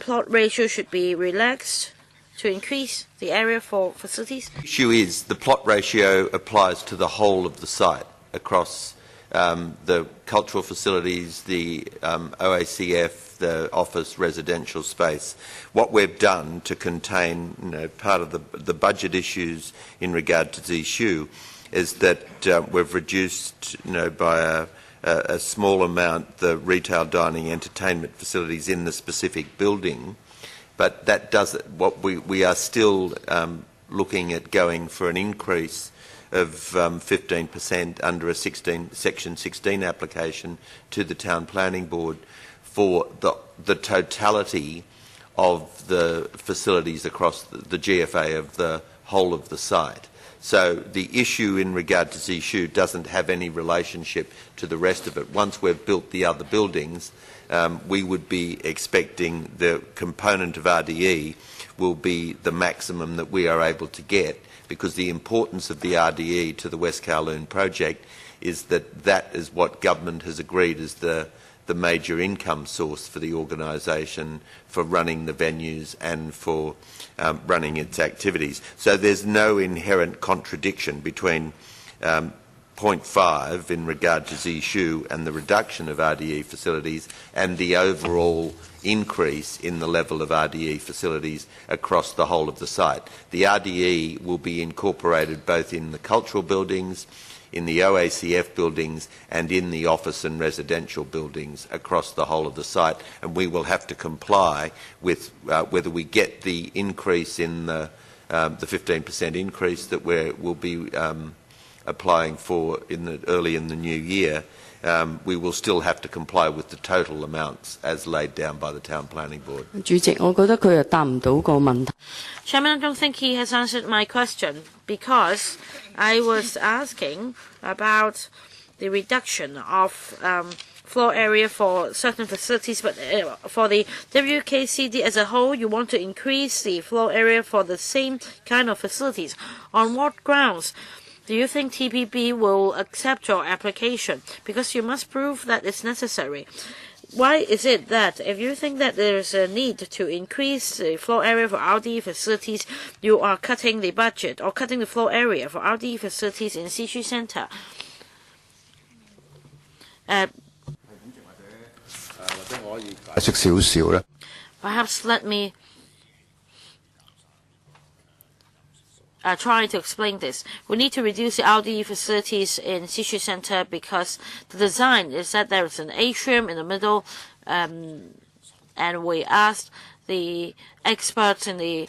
plot ratio should be relaxed to increase the area for facilities? The issue is the plot ratio applies to the whole of the site across the cultural facilities, the OACF, the office residential space. What we've done to contain part of the budget issues in regard to Zishu is that we've reduced by a small amount the retail, dining, entertainment facilities in the specific building, but that doesn't. What we are still looking at going for an increase of 15% under a Section 16 application to the Town Planning Board for the totality of the facilities across the GFA of the whole of the site. So the issue in regard to Zishu doesn't have any relationship to the rest of it. Once we've built the other buildings, we would be expecting the component of RDE will be the maximum that we are able to get, because the importance of the RDE to the West Kowloon project is that that is what government has agreed is the major income source for the organisation for running the venues and for running its activities. So there's no inherent contradiction between point 5 in regard to Zishu and the reduction of RDE facilities and the overall increase in the level of RDE facilities across the whole of the site. The RDE will be incorporated both in the cultural buildings, in the OACF buildings and in the office and residential buildings across the whole of the site, and we will have to comply with whether we get the increase in the 15% increase that we'll be applying for early in the new year. We will still have to comply with the total amounts as laid down by the Town Planning Board. Chairman, I don't think he has answered my question, because I was asking about the reduction of floor area for certain facilities, but for the WKCD as a whole, you want to increase the floor area for the same kind of facilities. On what grounds do you think TPB will accept your application? Because you must prove that it's necessary. Why is it that if you think that there is a need to increase the floor area for RDE facilities, you are cutting the budget or cutting the floor area for RDE facilities in Sishu Centre? Perhaps let me try to explain this. We need to reduce the RDE facilities in Sishu Centre because the design is that there is an atrium in the middle, and we asked the experts in the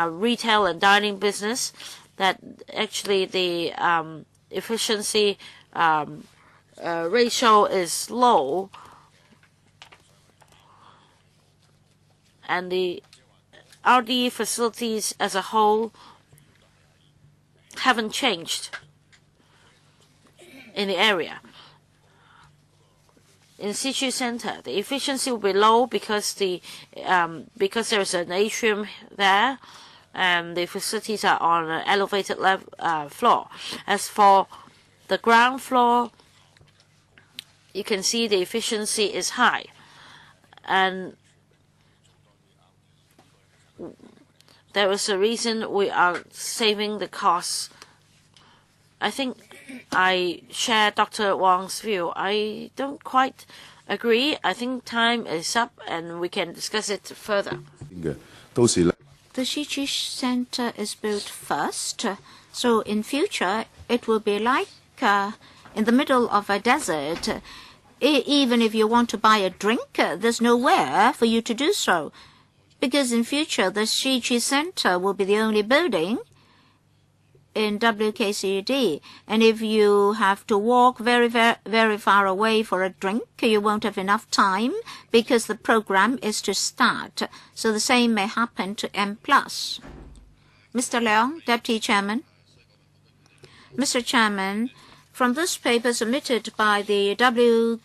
retail and dining business that actually the efficiency ratio is low, and the RDE facilities as a whole haven't changed in the area. in situ center, the efficiency will be low because because there's an atrium there, and the facilities are on an elevated floor. As for the ground floor, you can see the efficiency is high, and there is a reason we are saving the costs. I think I share Dr. Wang's view. I don't quite agree. I think time is up and we can discuss it further. The Shichi Center is built first, so in future it will be like in the middle of a desert. Even if you want to buy a drink, there's nowhere for you to do so, because in future the Shichi Center will be the only building in WKCD, and if you have to walk very, very, very far away for a drink, you won't have enough time because the program is to start. So the same may happen to M+. Mr. Leong, Deputy Chairman. Mr. Chairman, from this paper submitted by the WKCDA,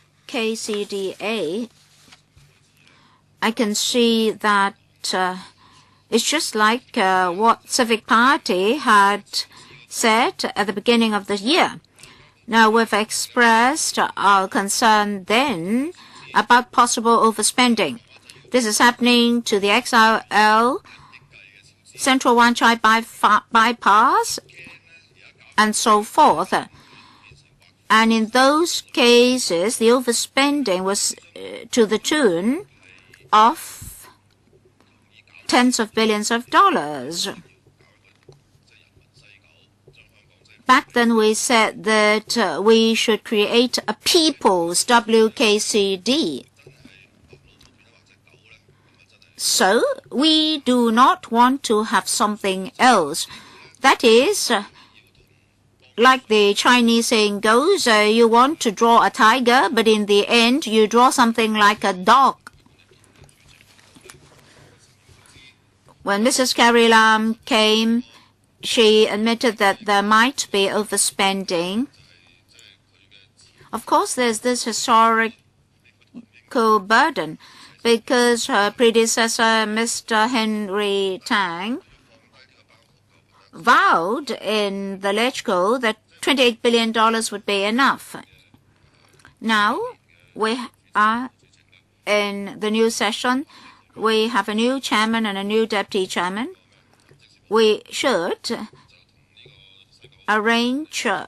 I can see that it's just like what Civic Party had said at the beginning of the year. Now, we've expressed our concern then about possible overspending. This is happening to the XRL, Central Wan Chai bypass, and so forth. And in those cases, the overspending was to the tune of tens of billions of dollars. Back then we said that we should create a people's WKCD. So we do not want to have something else. That is, like the Chinese saying goes, you want to draw a tiger, but in the end you draw something like a dog. When Mrs. Carrie Lam came, she admitted that there might be overspending. Of course, there's this historical burden because her predecessor, Mr. Henry Tang, vowed in the LegCo that $28 billion would be enough. Now, we are in the new session. We have a new chairman and a new deputy chairman. We should arrange a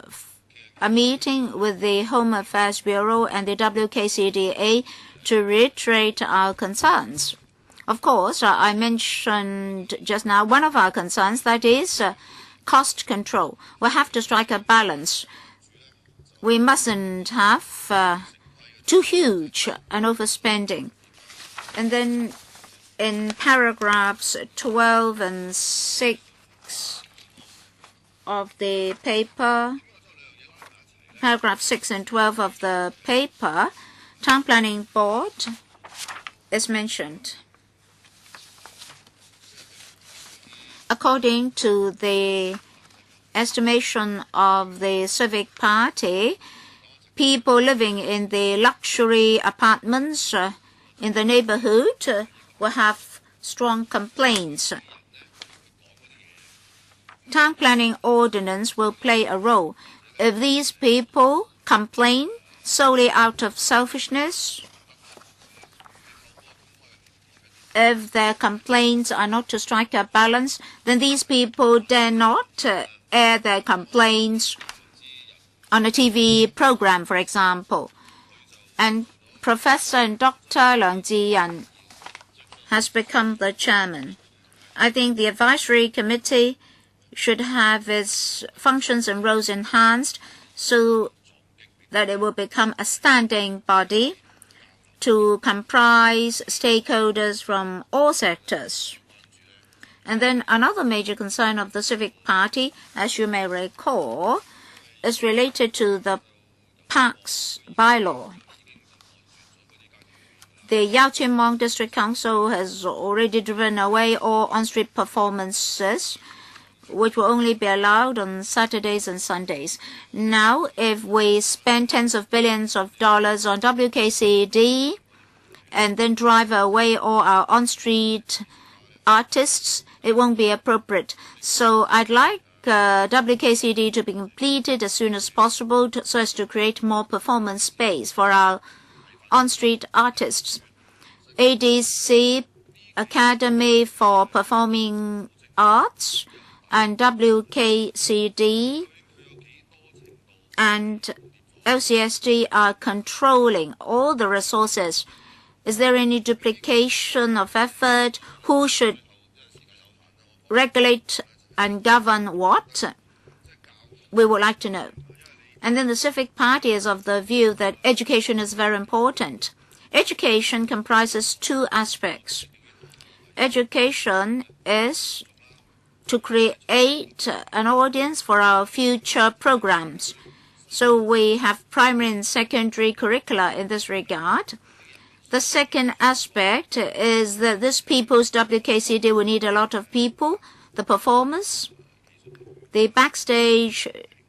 meeting with the Home Affairs Bureau and the WKCDA to reiterate our concerns. Of course, I mentioned just now one of our concerns, that is cost control. We have to strike a balance. We mustn't have too huge an overspending. And then in paragraphs 12 and 6 of the paper, paragraph 6 and 12 of the paper, Town Planning Board is mentioned. According to the estimation of the Civic Party, people living in the luxury apartments in the neighborhood will have strong complaints. Town planning ordinance will play a role. If these people complain solely out of selfishness, if their complaints are not to strike a balance, then these people dare not air their complaints on a TV program, for example. And Professor and Dr. Leung Ji-yan has become the chairman. I think the advisory committee should have its functions and roles enhanced so that it will become a standing body to comprise stakeholders from all sectors. And then another major concern of the Civic Party, as you may recall, is related to the parks bylaw. The Yau Tsin Mong District Council has already driven away all on-street performances which will only be allowed on Saturdays and Sundays. Now, if we spend tens of billions of dollars on WKCD and then drive away all our on-street artists, it won't be appropriate. So I'd like WKCD to be completed as soon as possible so as to create more performance space for our on-street artists. ADC, Academy for Performing Arts, and WKCD and LCSD are controlling all the resources. Is there any duplication of effort? Who should regulate and govern what? We would like to know. And then the Civic Party is of the view that education is very important. Education comprises two aspects. Education is to create an audience for our future programs. So we have primary and secondary curricula in this regard. The second aspect is that this people's WKCD will need a lot of people, the performers, the backstage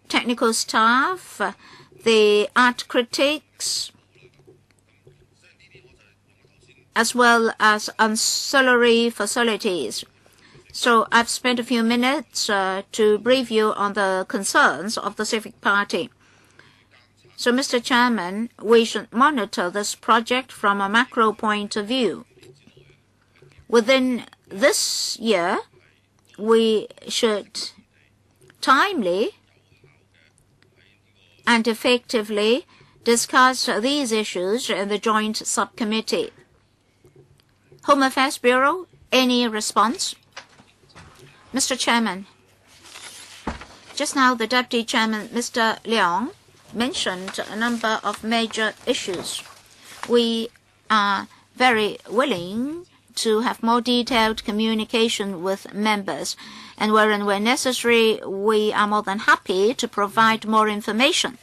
technical staff, the art critics, as well as ancillary facilities. So I've spent a few minutes to brief you on the concerns of the Civic Party. So, Mr. Chairman, we should monitor this project from a macro point of view. Within this year, we should timely and effectively discuss these issues in the joint subcommittee. Home Affairs Bureau, any response? Mr. Chairman, just now the Deputy Chairman, Mr. Leong, mentioned a number of major issues. We are very willing to have more detailed communication with members, and wherein necessary, we are more than happy to provide more information.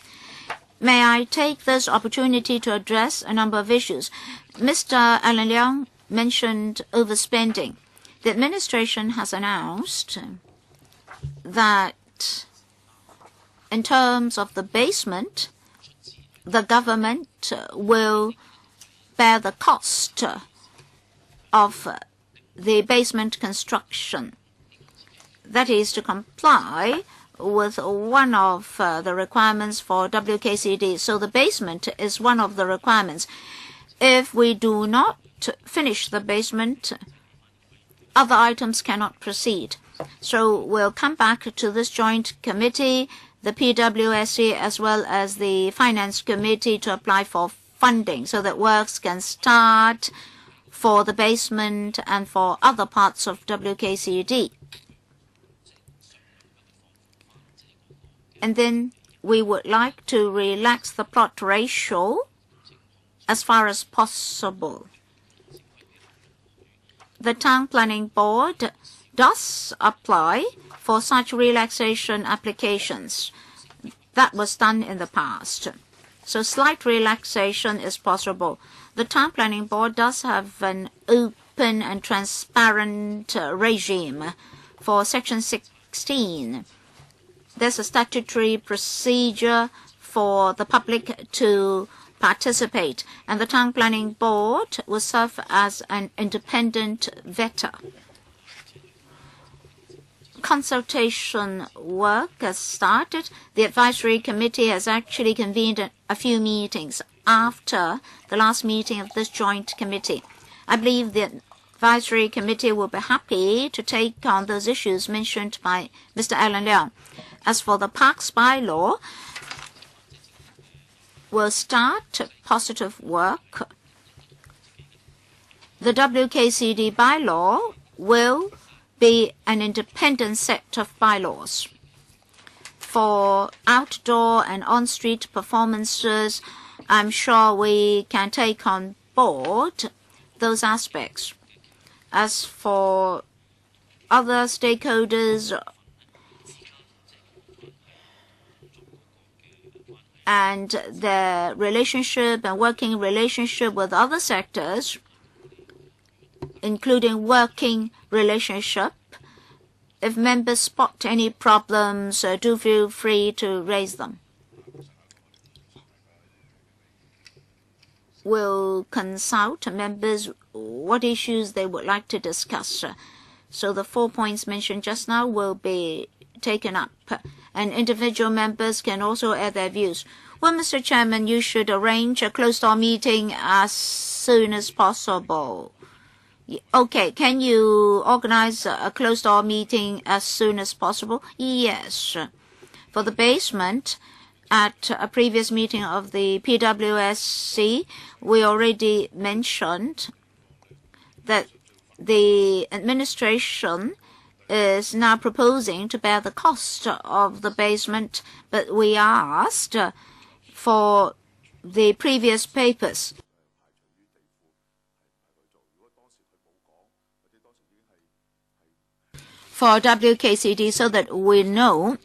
May I take this opportunity to address a number of issues? Mr. Alan Leong mentioned overspending. The administration has announced that in terms of the basement, the government will bear the cost of the basement construction. That is to comply with one of the requirements for WKCD. So the basement is one of the requirements. If we do not finish the basement, other items cannot proceed. So we'll come back to this joint committee, the PWSC, as well as the Finance Committee, to apply for funding so that works can start for the basement and for other parts of WKCD. And then we would like to relax the plot ratio as far as possible. The Town Planning Board does apply for such relaxation applications. That was done in the past. So slight relaxation is possible. The Town Planning Board does have an open and transparent regime for Section 16. There's a statutory procedure for the public to participate, and the Town Planning Board will serve as an independent vetter. Consultation work has started. The advisory committee has actually convened a few meetings after the last meeting of this joint committee. I believe the advisory committee will be happy to take on those issues mentioned by Mr. Alan Leong. As for the parks bylaw, we'll start positive work. The WKCD bylaw will be an independent set of bylaws. For outdoor and on-street performances, I'm sure we can take on board those aspects. As for other stakeholders and the relationship and working relationship with other sectors, including working relationship, if members spot any problems, do feel free to raise them. We'll consult members what issues they would like to discuss. So the 4 points mentioned just now will be taken up, and individual members can also add their views. Well, Mr. Chairman, you should arrange a closed-door meeting as soon as possible. Okay, can you organize a closed-door meeting as soon as possible? Yes. For the basement, at a previous meeting of the PWSC, we already mentioned that the administration is now proposing to bear the cost of the basement, but we asked for the previous papers. For WKCD, so that we know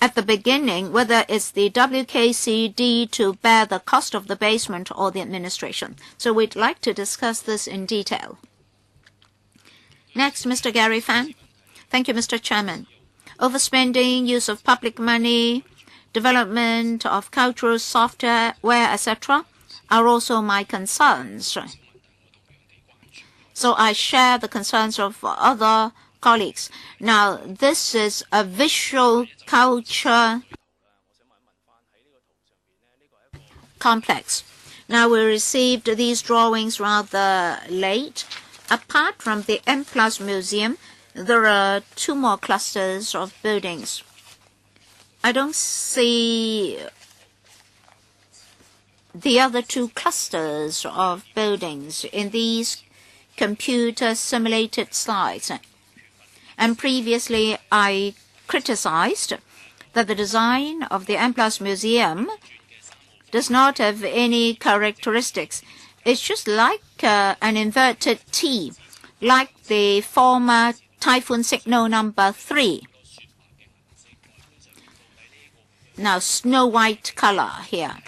at the beginning whether it's the WKCD to bear the cost of the basement or the administration. So we'd like to discuss this in detail. Next, Mr. Gary Fan. Thank you, Mr. Chairman. Overspending, use of public money, development of cultural software, etc. are also my concerns. So I share the concerns of other colleagues. Now, this is a visual culture complex. Now, we received these drawings rather late. Apart from the M+ Museum, there are 2 more clusters of buildings. I don't see the other 2 clusters of buildings in these computer simulated slides. And previously, I criticized that the design of the M+ Museum does not have any characteristics. It's just like an inverted T, like the former Typhoon Signal number 3. Now, snow white color here.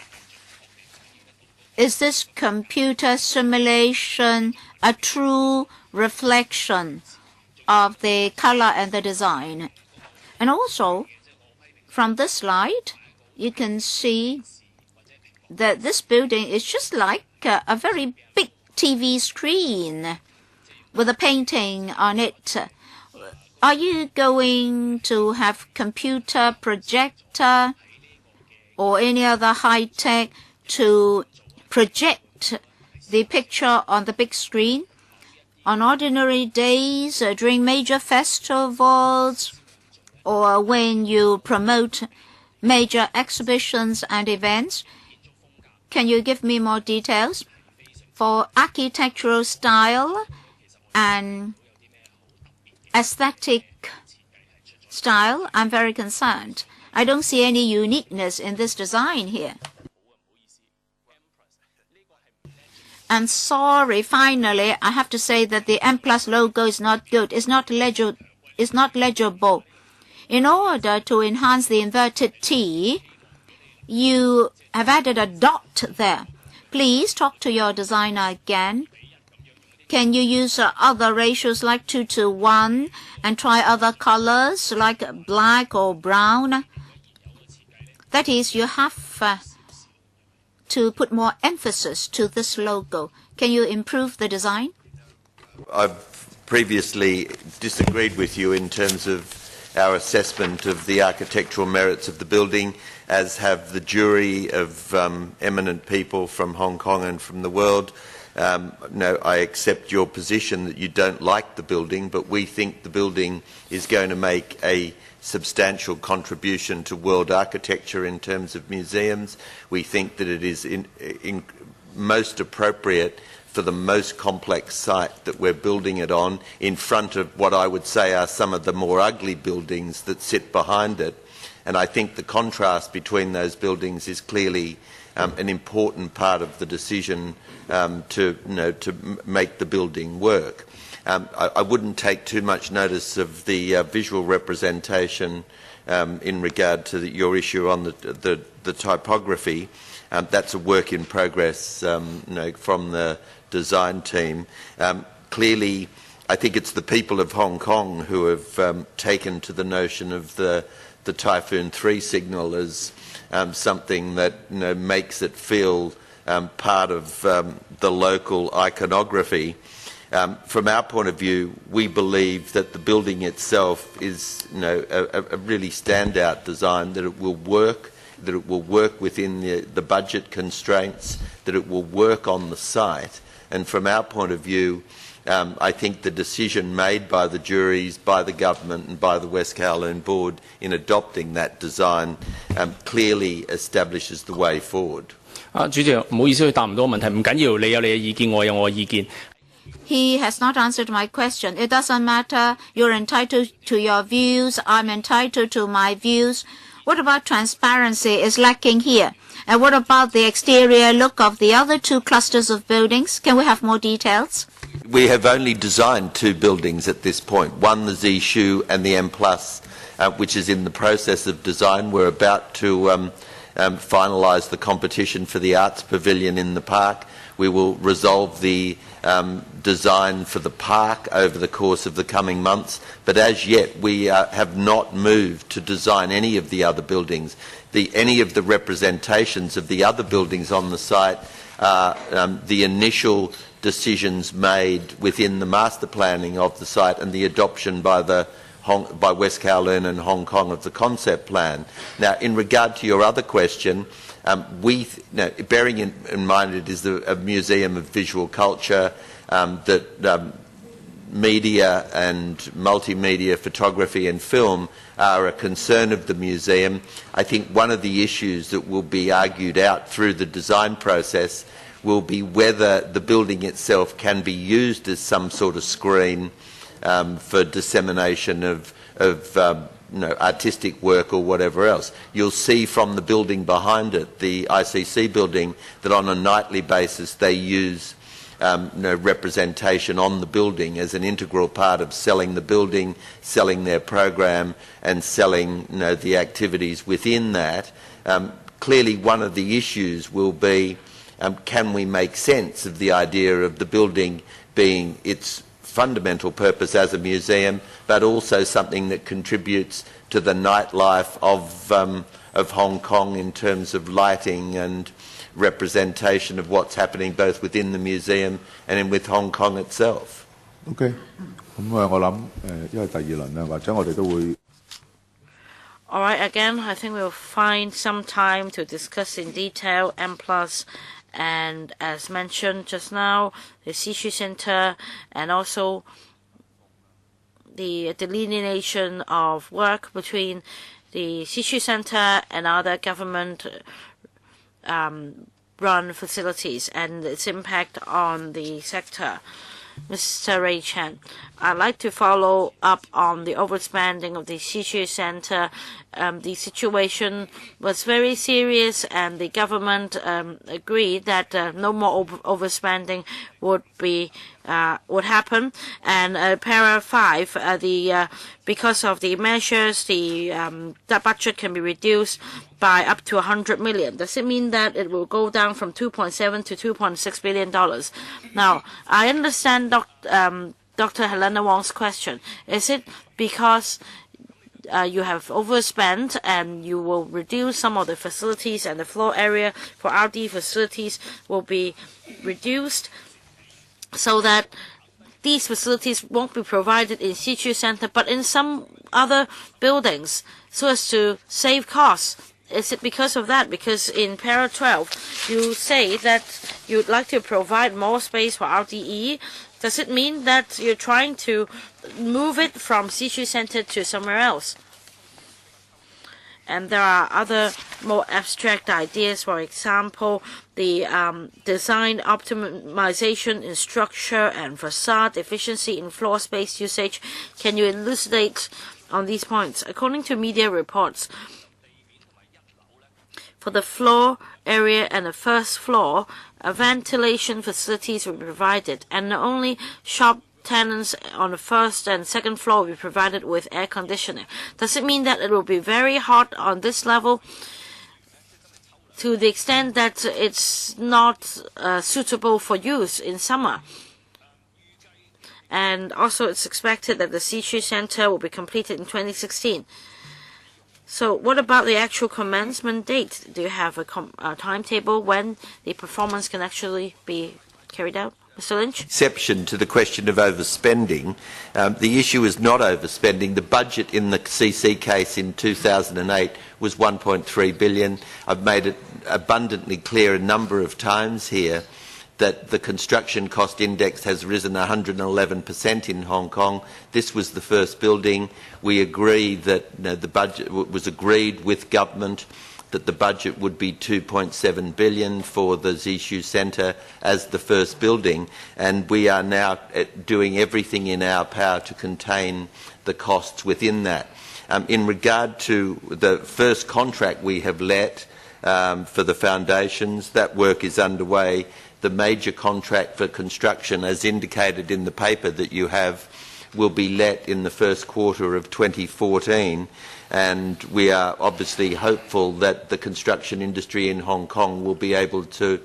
Is this computer simulation a true reflection of the color and the design? And also, from this slide, you can see that this building is just like a very big TV screen with a painting on it. Are you going to have computer projector or any other high-tech to project the picture on the big screen? On ordinary days, during major festivals, or when you promote major exhibitions and events? Can you give me more details? For architectural style and aesthetic style, I'm very concerned. I don't see any uniqueness in this design here. And sorry, finally, I have to say that the M+ logo is not good. It's not legible. In order to enhance the inverted T, you have added a dot there. Please talk to your designer again. Can you use other ratios like 2:1 and try other colors like black or brown? That is, you have to put more emphasis to this logo. Can you improve the design? I've previously disagreed with you in terms of our assessment of the architectural merits of the building, as have the jury of eminent people from Hong Kong and from the world. No, I accept your position that you don't like the building, but we think the building is going to make a substantial contribution to world architecture in terms of museums. We think that it is most appropriate for the most complex site that we're building it on, in front of what I would say are some of the more ugly buildings that sit behind it. And I think the contrast between those buildings is clearly an important part of the decision to make the building work. I wouldn't take too much notice of the visual representation in regard to your issue on the typography. That's a work in progress from the design team. Clearly, I think it's the people of Hong Kong who have taken to the notion of the Typhoon 3 signal as something that makes it feel part of the local iconography. From our point of view, we believe that the building itself is a really standout design, that it will work within the budget constraints, that it will work on the site. And from our point of view, I think the decision made by the juries, by the government and by the West Kowloon Board in adopting that design clearly establishes the way forward. 主席，唔好意思，佢答唔到問題，唔緊要，你有你嘅意見，我有我嘅意見。He has not answered my question. It doesn't matter. You're entitled to your views. I'm entitled to my views. What about transparency is lacking here? And what about the exterior look of the other two clusters of buildings? Can we have more details? We have only designed two buildings at this point, one the Z-Shoe and the M+, which is in the process of design. We're about to finalise the competition for the Arts Pavilion in the park. We will resolve the design for the park over the course of the coming months, but as yet we have not moved to design any of the other buildings. Any of the representations of the other buildings on the site are the initial decisions made within the master planning of the site and the adoption by West Kowloon and Hong Kong of the concept plan. Now, in regard to your other question, bearing in mind it is a museum of visual culture, that media and multimedia photography and film are a concern of the museum. I think one of the issues that will be argued out through the design process will be whether the building itself can be used as some sort of screen for dissemination of artistic work or whatever else. You'll see from the building behind it, the ICC building, that on a nightly basis they use representation on the building as an integral part of selling the building, selling their program and selling the activities within that. Clearly one of the issues will be can we make sense of the idea of the building being its fundamental purpose as a museum, but also something that contributes to the nightlife of Hong Kong in terms of lighting and representation of what's happening both within the museum and with Hong Kong itself. OK， 咁我諗因為第二輪咧，或者我哋都會。All right, again, I think we'll find some time to discuss in detail M+, and as mentioned just now, the Sishu Center and also the delineation of work between the Sishu Center and other government run facilities and its impact on the sector. Mr. Ray Chan, I'd like to follow up on the overspending of the Sishu Center. The situation was very serious, and the government agreed that no more overspending would happen. And para 5, because of the measures, the budget can be reduced by up to 100 million. Does it mean that it will go down from 2.7 to 2.6 billion dollars? Now, I understand Dr. Helena Wong's question. Is it because you have overspent and you will reduce some of the facilities and the floor area for RD facilities will be reduced so that these facilities won't be provided in Sishu Center but in some other buildings so as to save costs? Is it because of that? Because in para 12, you say that you'd like to provide more space for RDE. Does it mean that you're trying to move it from Sishu Center to somewhere else? And there are other more abstract ideas, for example, the design optimization in structure and facade, efficiency in floor space usage. Can you elucidate on these points? According to media reports, for the floor area and the first floor, ventilation facilities will be provided, and only shop tenants on the first and second floor will be provided with air conditioning. Does it mean that it will be very hot on this level to the extent that it's not suitable for use in summer? And also it's expected that the C3 Center will be completed in 2016. So what about the actual commencement date? Do you have a timetable when the performance can actually be carried out? Mr. Lynch? Exception to the question of overspending. The issue is not overspending. The budget in the CC case in 2008 was 1.3 billion. I've made it abundantly clear a number of times here that the construction cost index has risen 111% in Hong Kong. This was the first building. We agree that the budget was agreed with government that the budget would be 2.7 billion for the Zishu Centre as the first building, and we are now doing everything in our power to contain the costs within that. In regard to the first contract we have let for the foundations, that work is underway. The major contract for construction, as indicated in the paper that you have, will be let in the first quarter of 2014, and we are obviously hopeful that the construction industry in Hong Kong will be able to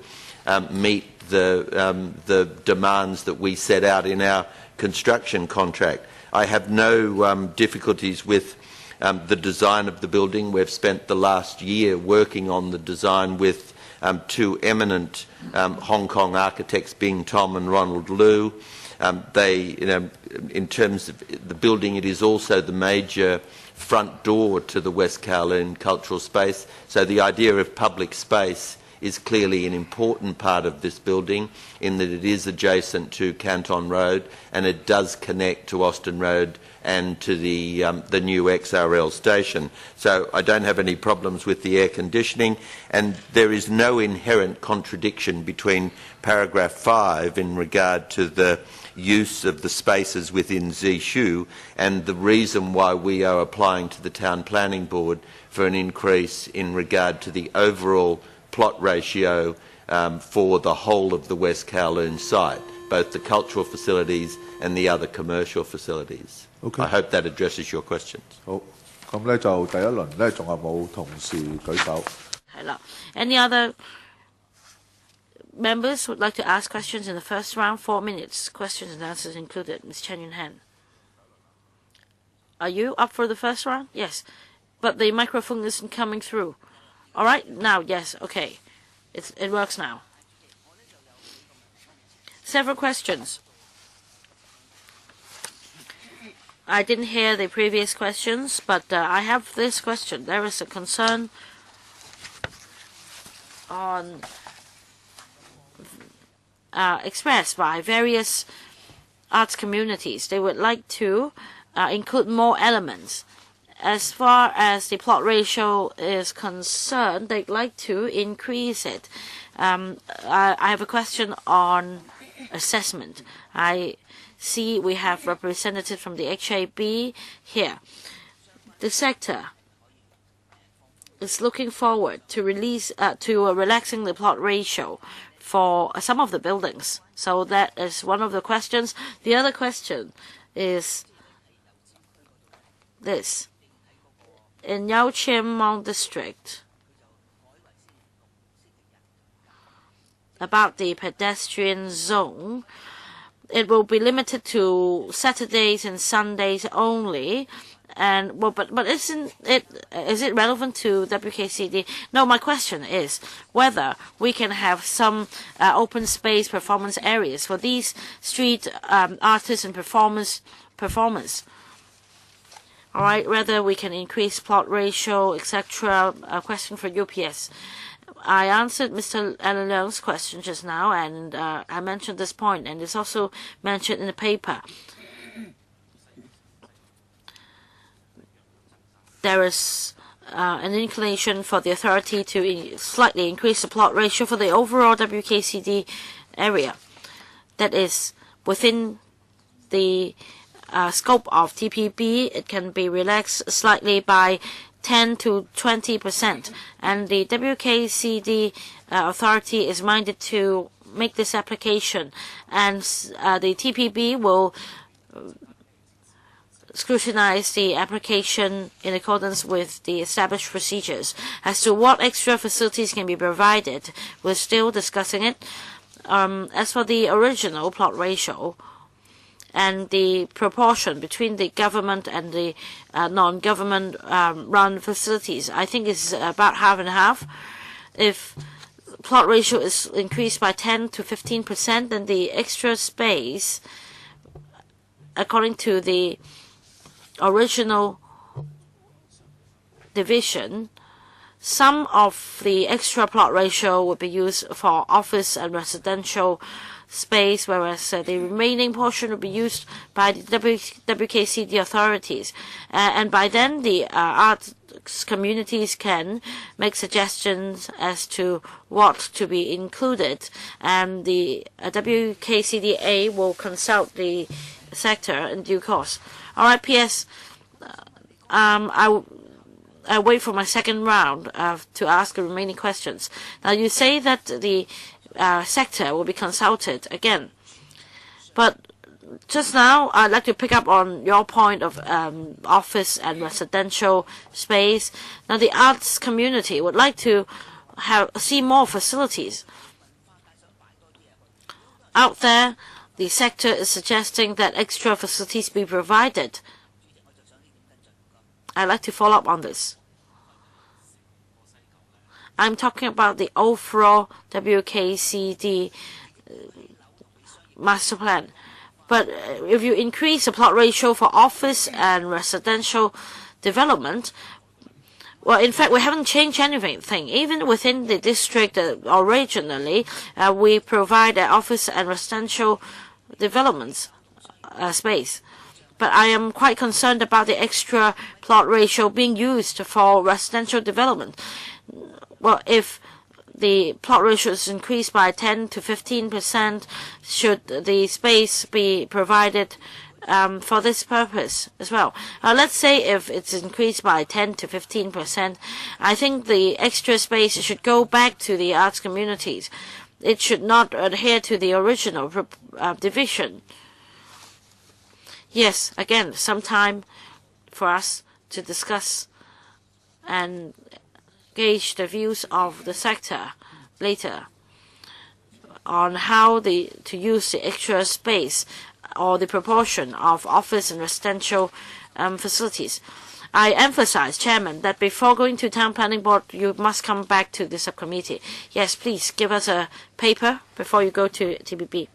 meet the demands that we set out in our construction contract. I have no difficulties with the design of the building. We've spent the last year working on the design with two eminent Hong Kong architects, being Tom and Ronald Liu. In terms of the building, it is also the major front door to the West Kowloon Cultural Space. So the idea of public space is clearly an important part of this building, in that it is adjacent to Canton Road and it does connect to Austin Road and to the new XRL station. So I don't have any problems with the air conditioning, and there is no inherent contradiction between paragraph 5 in regard to the use of the spaces within Zishu and the reason why we are applying to the Town Planning Board for an increase in regard to the overall plot ratio for the whole of the West Kowloon site, both the cultural facilities and the other commercial facilities. Okay. I hope that addresses your questions. 好，咁咧就第一輪咧仲有冇同事舉手？係啦。Any other members would like to ask questions in the first round? 4 minutes, questions and answers included. Ms. Chen Yun-han. Are you up for the first round? Yes. But the microphone isn't coming through. All right, now, yes, okay. It works now. Several questions. I didn't hear the previous questions, but I have this question. There is a concern on expressed by various arts communities. They would like to include more elements. As far as the plot ratio is concerned, they'd like to increase it. I have a question on assessment. I see we have representatives from the HAB here. The sector is looking forward to relaxing the plot ratio for some of the buildings. So that is one of the questions. The other question is this. In Yau Chim Mong District, about the pedestrian zone, it will be limited to Saturdays and Sundays only. And well, but is it relevant to WKCD? No, my question is whether we can have some open space performance areas for these street artists and performers. All right, whether we can increase plot ratio, etc. A question for UPS. I answered Mr. Alan Leung's question just now, and I mentioned this point, and it's also mentioned in the paper. There is an inclination for the authority to slightly increase the plot ratio for the overall WKCD area. That is within the scope of TPB. It can be relaxed slightly by 10 to 20%, and the WKCD authority is minded to make this application, and the TPB will scrutinize the application in accordance with the established procedures. As to what extra facilities can be provided, we're still discussing it. As for the original plot ratio, and the proportion between the government and the non-government run facilities, I think is about half and half. If plot ratio is increased by 10 to 15%, then the extra space, according to the original division, some of the extra plot ratio would be used for office and residential space, whereas the remaining portion will be used by the WKCD authorities. And by then, the arts communities can make suggestions as to what to be included, and the WKCDA will consult the sector in due course. All right, P.S. I wait for my second round to ask the remaining questions. Now, you say that the sector will be consulted again, but just now I'd like to pick up on your point of office and residential space. Now, the arts community would like to see more facilities. Out there, the sector is suggesting that extra facilities be provided. I'd like to follow up on this. I'm talking about the overall WKCD master plan. But if you increase the plot ratio for office and residential development, well, in fact, we haven't changed anything. Even within the district, originally, we provide office and residential developments space. But I am quite concerned about the extra plot ratio being used for residential development. Well, if the plot ratio is increased by 10 to 15%, should the space be provided for this purpose as well? Let's say if it's increased by 10 to 15%, I think the extra space should go back to the arts communities. It should not adhere to the original division. Yes, again, some time for us to discuss and gauge the views of the sector later on how to use the extra space or the proportion of office and residential facilities. I emphasize, Chairman, that before going to Town Planning Board, you must come back to the subcommittee. Yes, please give us a paper before you go to TBB.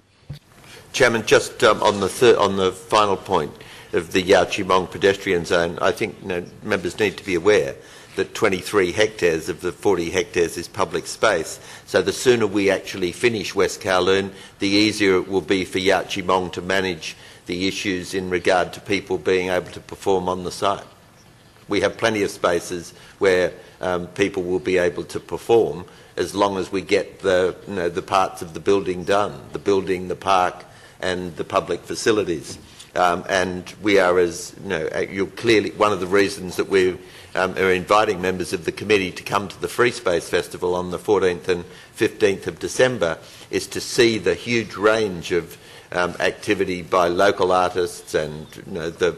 Chairman, just on the final point of the Yau Chi Mong pedestrian zone, I think members need to be aware that 23 hectares of the 40 hectares is public space. So the sooner we actually finish West Kowloon, the easier it will be for Yau Chi Mong to manage the issues in regard to people being able to perform on the site. We have plenty of spaces where people will be able to perform as long as we get the parts of the building done, the building, the park, and the public facilities. And we are, as you're clearly, one of the reasons that we are inviting members of the committee to come to the Free Space Festival on the 14th and 15th of December is to see the huge range of activity by local artists and the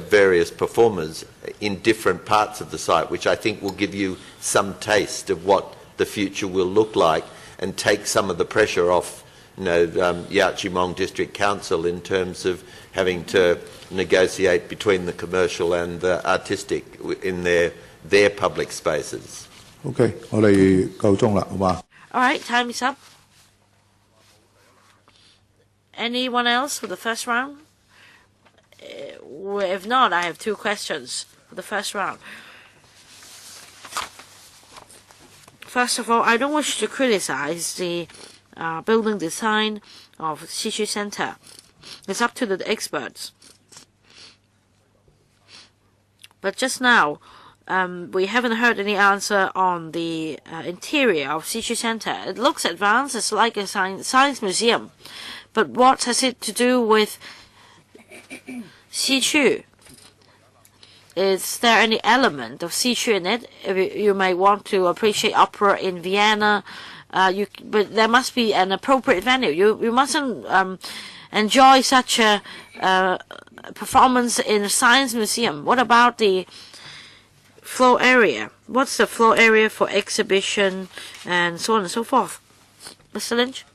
various performers in different parts of the site, which I think will give you some taste of what the future will look like and take some of the pressure off Yau Chi Mong District Council in terms of having to negotiate between the commercial and the artistic in their public spaces. Okay, 我哋夠鐘啦，好嘛？ All right, time is up. Anyone else for the first round? If not, I have two questions for the first round. First of all, I don't wish to criticize the building design of Xishu Center. It's up to the experts. But just now, we haven't heard any answer on the interior of Xishu Center. It looks advanced. It's like a science museum. But what has it to do with Xishu? Is there any element of Xishu in it? You may want to appreciate opera in Vienna, but there must be an appropriate venue. You mustn't enjoy such a performance in a science museum. What about the floor area? What's the floor area for exhibition and so on and so forth? Mr. Lynch?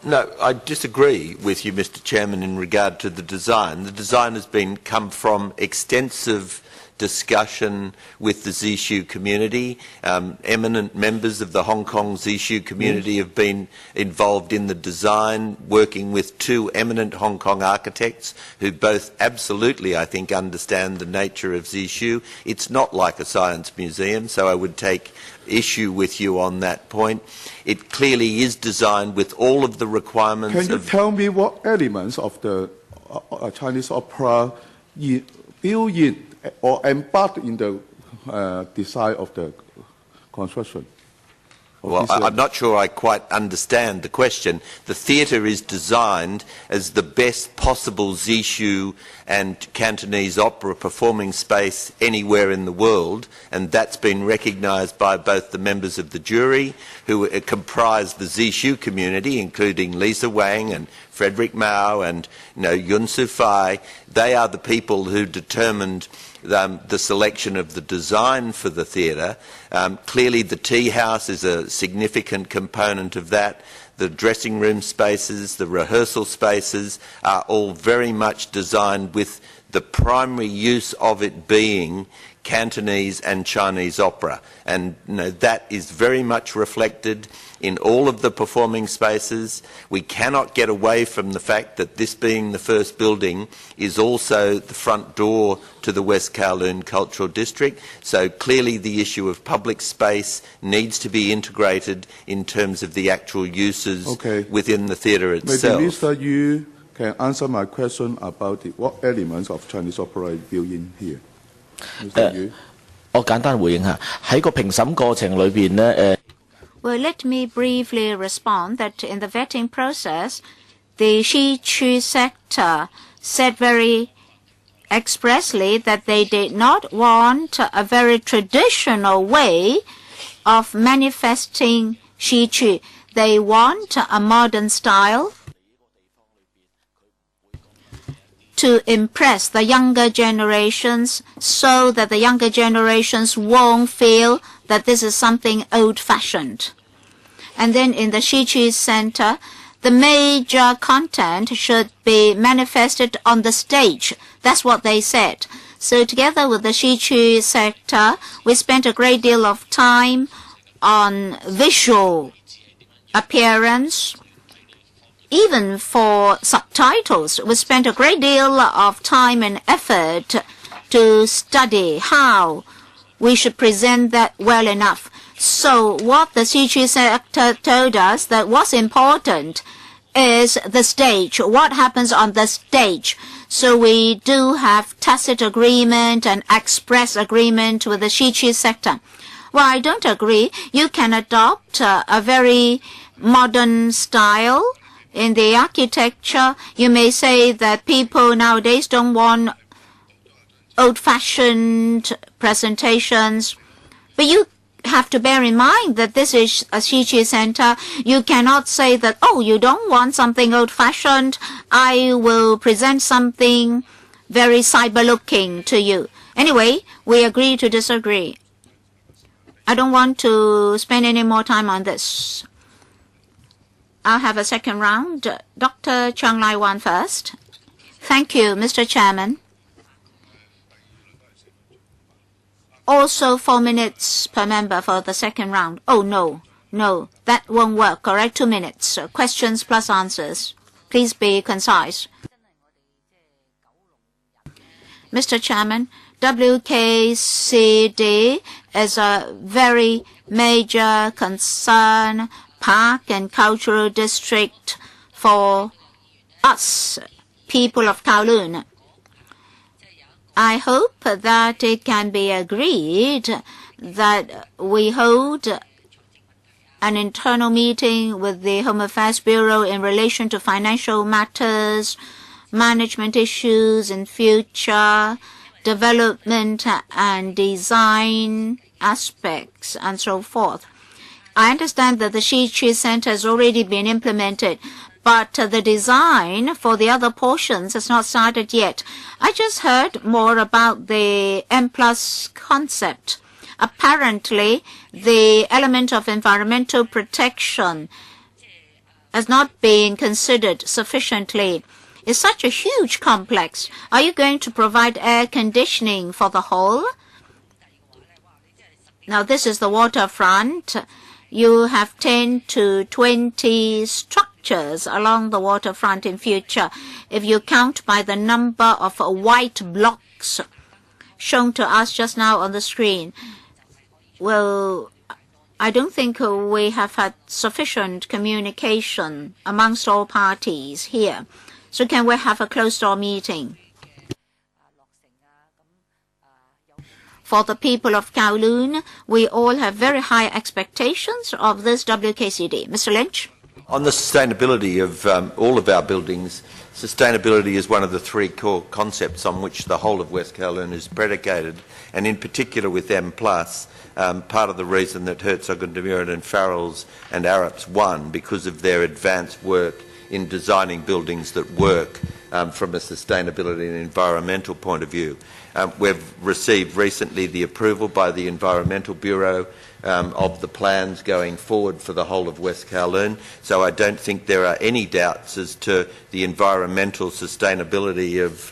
No, I disagree with you, Mr. Chairman, in regard to the design. The design has come from extensive discussion with the Zishu community. Eminent members of the Hong Kong Zishu community have been involved in the design, working with two eminent Hong Kong architects who both absolutely, I think, understand the nature of Zishu. It's not like a science museum, so I would take issue with you on that point. It clearly is designed with all of the requirements. Can you tell me what elements of the Chinese opera built in or embarked in the design of the construction? Well, I'm not sure I quite understand the question. The theatre is designed as the best possible Zishu and Cantonese opera performing space anywhere in the world, and that's been recognised by both the members of the jury, who comprise the Zishu community, including Lisa Wang and Frederick Mao and Yun Su Fai. They are the people who determined the selection of the design for the theatre. Clearly the tea house is a significant component of that. The dressing room spaces, the rehearsal spaces are all very much designed with the primary use of it being Cantonese and Chinese opera. And that is very much reflected in all of the performing spaces. We cannot get away from the fact that this being the first building is also the front door to the West Kowloon Cultural District. So clearly the issue of public space needs to be integrated in terms of the actual uses within the theatre itself. Maybe Mr. Yu can answer my question about what elements of Chinese opera is built in here. Mr. Yu. 我簡單回應下，喺個評審過程裏邊呢， Well, let me briefly respond that in the vetting process, the Shichu sector said very expressly that they did not want a very traditional way of manifesting Shichu. They want a modern style to impress the younger generations so that the younger generations won't feel that this is something old-fashioned. And then in the Shichu Center, the major content should be manifested on the stage. That's what they said. So together with the Shichu sector, we spent a great deal of time on visual appearance. Even for subtitles, we spent a great deal of time and effort to study how we should present that well enough. So what the Shichu sector told us that what's important is the stage, what happens on the stage. So we do have tacit agreement and express agreement with the Shichu sector. Well, I don't agree. You can adopt a very modern style in the architecture. You may say that people nowadays don't want old-fashioned presentations, but you have to bear in mind that this is a Shichu Center. You cannot say that, oh, you don't want something old-fashioned, I will present something very cyber-looking to you. Anyway, we agree to disagree. I don't want to spend any more time on this. I'll have a second round. Dr. Chung Lai-wan first. Thank you, Mr. Chairman. Also 4 minutes per member for the second round. Oh, no, that won't work, correct? 2 minutes. Questions plus answers. Please be concise. Mr. Chairman, WKCD is a very major concern, park and cultural district for us, people of Kowloon. I hope that it can be agreed that we hold an internal meeting with the Home Affairs Bureau in relation to financial matters, management issues in future, development and design aspects, and so forth. I understand that the Shichu Center has already been implemented, but the design for the other portions has not started yet. I just heard more about the M+ concept. Apparently, the element of environmental protection has not been considered sufficiently. It's such a huge complex. Are you going to provide air conditioning for the whole? Now, this is the waterfront. You have 10 to 20 structures along the waterfront in future. If you count by the number of white blocks shown to us just now on the screen, well, I don't think we have had sufficient communication amongst all parties here. So can we have a closed-door meeting? For the people of Kowloon, we all have very high expectations of this WKCD. Mr. Lynch? On the sustainability of all of our buildings, sustainability is one of the three core concepts on which the whole of West Kowloon is predicated, and in particular with M+, part of the reason that Herzog and de Meuron and Farrells and Arup's won because of their advanced work in designing buildings that work from a sustainability and environmental point of view. We've received recently the approval by the Environmental Bureau of the plans going forward for the whole of West Kowloon, so I don't think there are any doubts as to the environmental sustainability of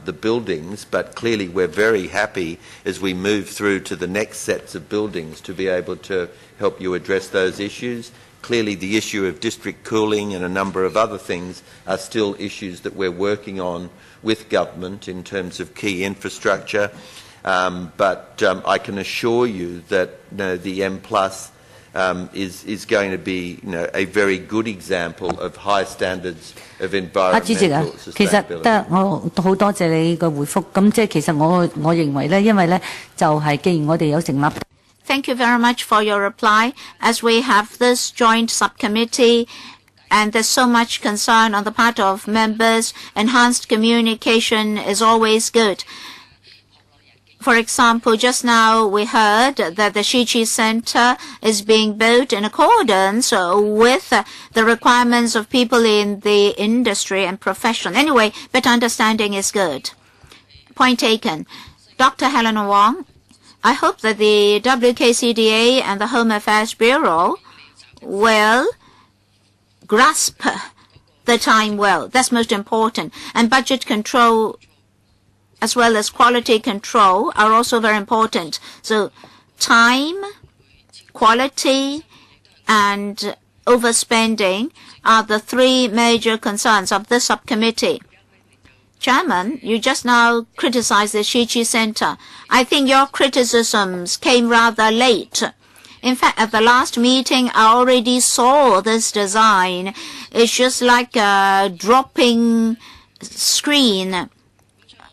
the buildings, but clearly we're very happy as we move through to the next sets of buildings to be able to help you address those issues. Clearly the issue of district cooling and a number of other things are still issues that we're working on with government in terms of key infrastructure, but I can assure you that the M+ is going to be a very good example of high standards of environmental sustainability. 其實我好多謝你嘅回覆。咁即係其實我認為咧，因為咧就係既然我哋有成立。Thank you very much for your reply. As we have this joint subcommittee and there's so much concern on the part of members, enhanced communication is always good. For example, just now we heard that the Shichi Center is being built in accordance with the requirements of people in the industry and profession. Anyway, better understanding is good. Point taken. Dr. Helen Wong, I hope that the WKCDA and the Home Affairs Bureau will grasp the time well. That's most important. And budget control as well as quality control are also very important. So time, quality, and overspending are the three major concerns of this subcommittee. Chairman, you just now criticized the Shichi Center. I think your criticisms came rather late. In fact, at the last meeting, I already saw this design. It's just like a dropping screen.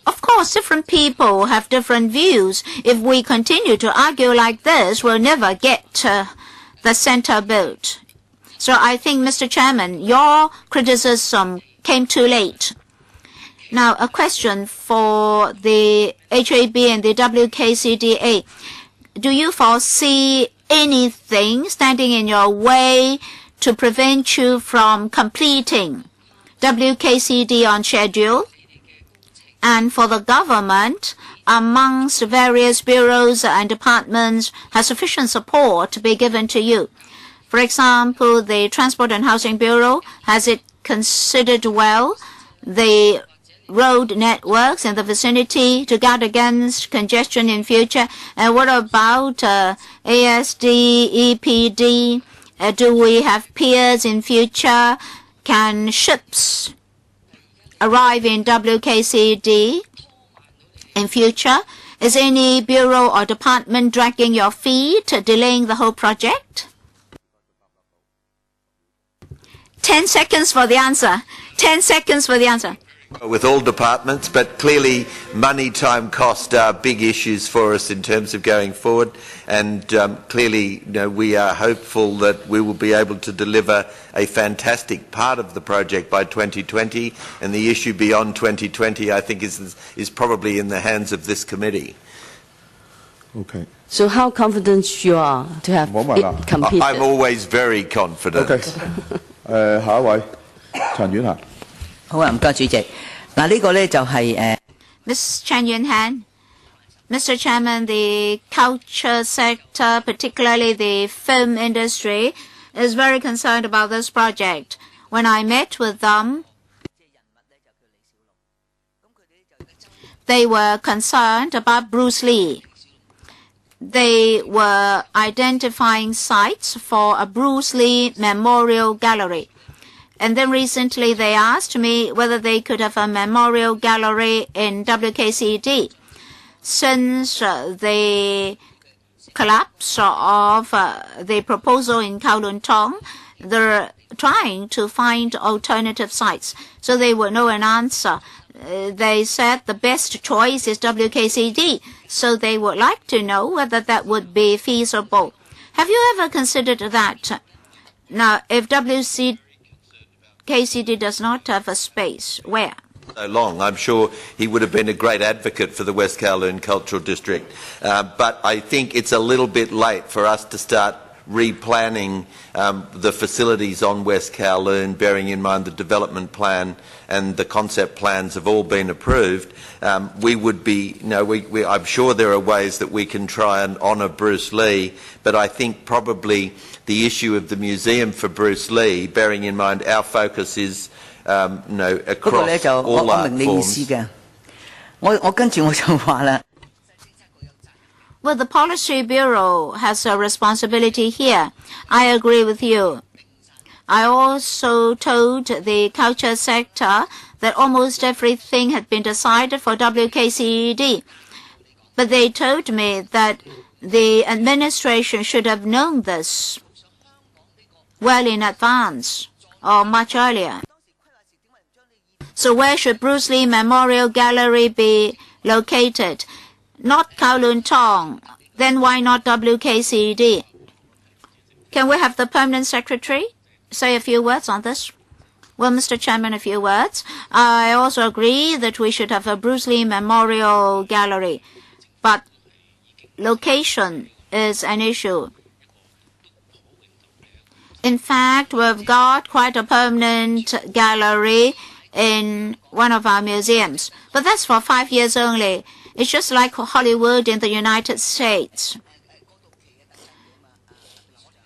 Of course, different people have different views. If we continue to argue like this, we'll never get the center built. So I think, Mr. Chairman, your criticism came too late. Now, a question for the HAB and the WKCDA. Do you foresee anything standing in your way to prevent you from completing WKCD on schedule? And for the government, amongst various bureaus and departments, has sufficient support to be given to you? For example, the Transport and Housing Bureau, has it considered well the road networks in the vicinity to guard against congestion in future? And what about ASD, EPD? Do we have piers in future? Can ships arrive in WKCD in future? Is any bureau or department dragging your feet, delaying the whole project? 10 seconds for the answer. 10 seconds for the answer. With all departments, but clearly money, time, cost are big issues for us in terms of going forward, and clearly we are hopeful that we will be able to deliver a fantastic part of the project by 2020, and the issue beyond 2020 I think is probably in the hands of this committee. Okay. So how confident you are to have it completed? I'm always very confident. Okay. 下一位陳婉嫻。好啊，唔該主席。嗱，呢個咧就係Ms. Chen Yunhan, Mr. Chairman, the culture sector, particularly the film industry, is very concerned about this project. When I met with them, they were concerned about Bruce Lee. They were identifying sites for a Bruce Lee memorial gallery. And then recently they asked me whether they could have a memorial gallery in WKCD. Since the collapse of the proposal in Kowloon Tong, they're trying to find alternative sites. So they would know an answer. They said the best choice is WKCD. So they would like to know whether that would be feasible. Have you ever considered that? Now, if WKCD does not have a space, where? So long. I'm sure he would have been a great advocate for the West Kowloon Cultural District. But I think it's a little bit late for us to start replanning the facilities on West Kowloon, bearing in mind the development plan and the concept plans have all been approved. We would be, I'm sure there are ways that we can try and honour Bruce Lee, but I think probably the issue of the museum for Bruce Lee, bearing in mind our focus is across all art forms. Well, the Policy Bureau has a responsibility here. I agree with you. I also told the culture sector that almost everything had been decided for WKCED. But they told me that the administration should have known this well in advance or much earlier. So where should Bruce Lee Memorial Gallery be located? Not Kowloon Tong. Then why not WKCD? Can we have the Permanent Secretary say a few words on this? Well, Mr. Chairman, a few words. I also agree that we should have a Bruce Lee Memorial Gallery. But location is an issue. In fact, we've got quite a permanent gallery in one of our museums. But that's for 5 years only. It's just like Hollywood in the United States.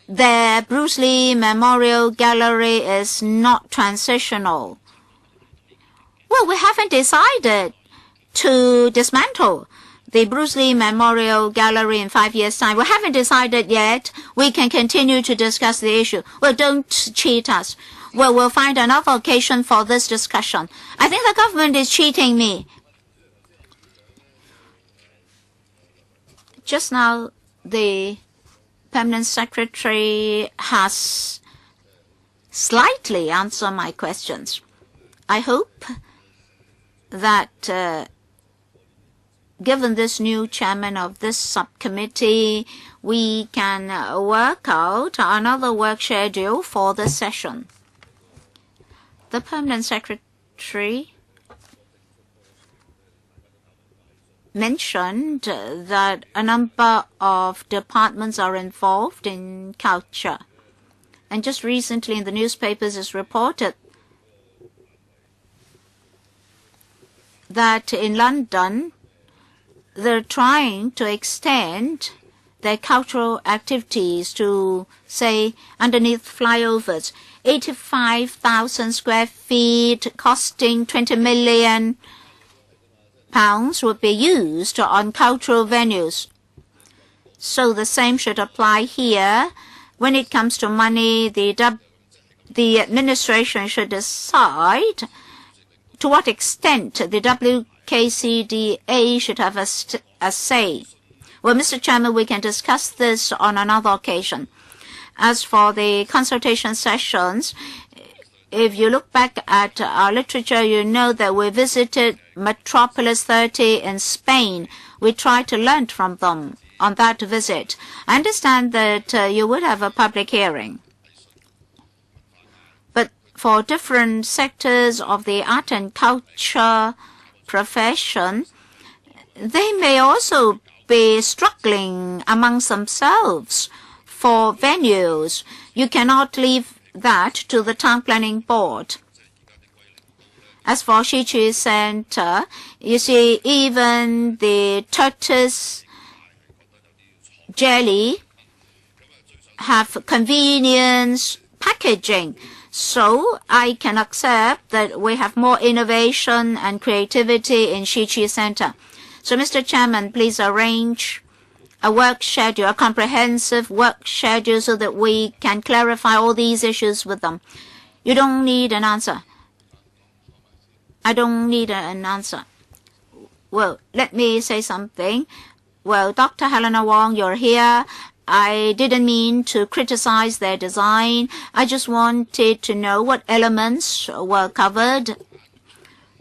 The Bruce Lee Memorial Gallery is not transitional. Well, we haven't decided to dismantle the Bruce Lee Memorial Gallery in 5 years' time. We haven't decided yet. We can continue to discuss the issue. Well, don't cheat us. Well, we'll find another occasion for this discussion. I think the government is cheating me. Just now, the Permanent Secretary has slightly answered my questions. I hope that given this new chairman of this subcommittee, we can work out another work schedule for this session. The Permanent Secretary mentioned that a number of departments are involved in culture. And just recently in the newspapers it's reported that in London they're trying to extend their cultural activities to, say, underneath flyovers. 85,000 square feet costing £20 million would be used on cultural venues. So the same should apply here. When it comes to money, the administration should decide to what extent the WKCDA should have a say. Well, Mr. Chairman, we can discuss this on another occasion. As for the consultation sessions, if you look back at our literature, you know that we visited Metropolis 30 in Spain. We tried to learn from them on that visit. I understand that you would have a public hearing. But for different sectors of the art and culture profession, they may also be struggling amongst themselves for venues. You cannot leave that to the Town Planning Board. As for Shichi Center, you see, even the tortoise jelly have convenience packaging. So I can accept that we have more innovation and creativity in Shichi Center. So Mr. Chairman, please arrange a work schedule, a comprehensive work schedule so that we can clarify all these issues with them. You don't need an answer. I don't need an answer. Well, let me say something. Well, Dr. Helena Wong, you're here. I didn't mean to criticize their design. I just wanted to know what elements were covered.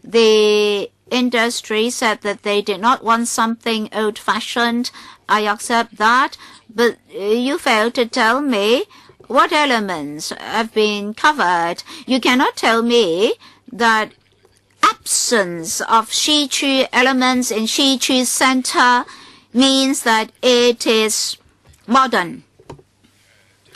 The industry said that they did not want something old-fashioned. I accept that, but you failed to tell me what elements have been covered. You cannot tell me that absence of Shichi elements in Shichi Center means that it is modern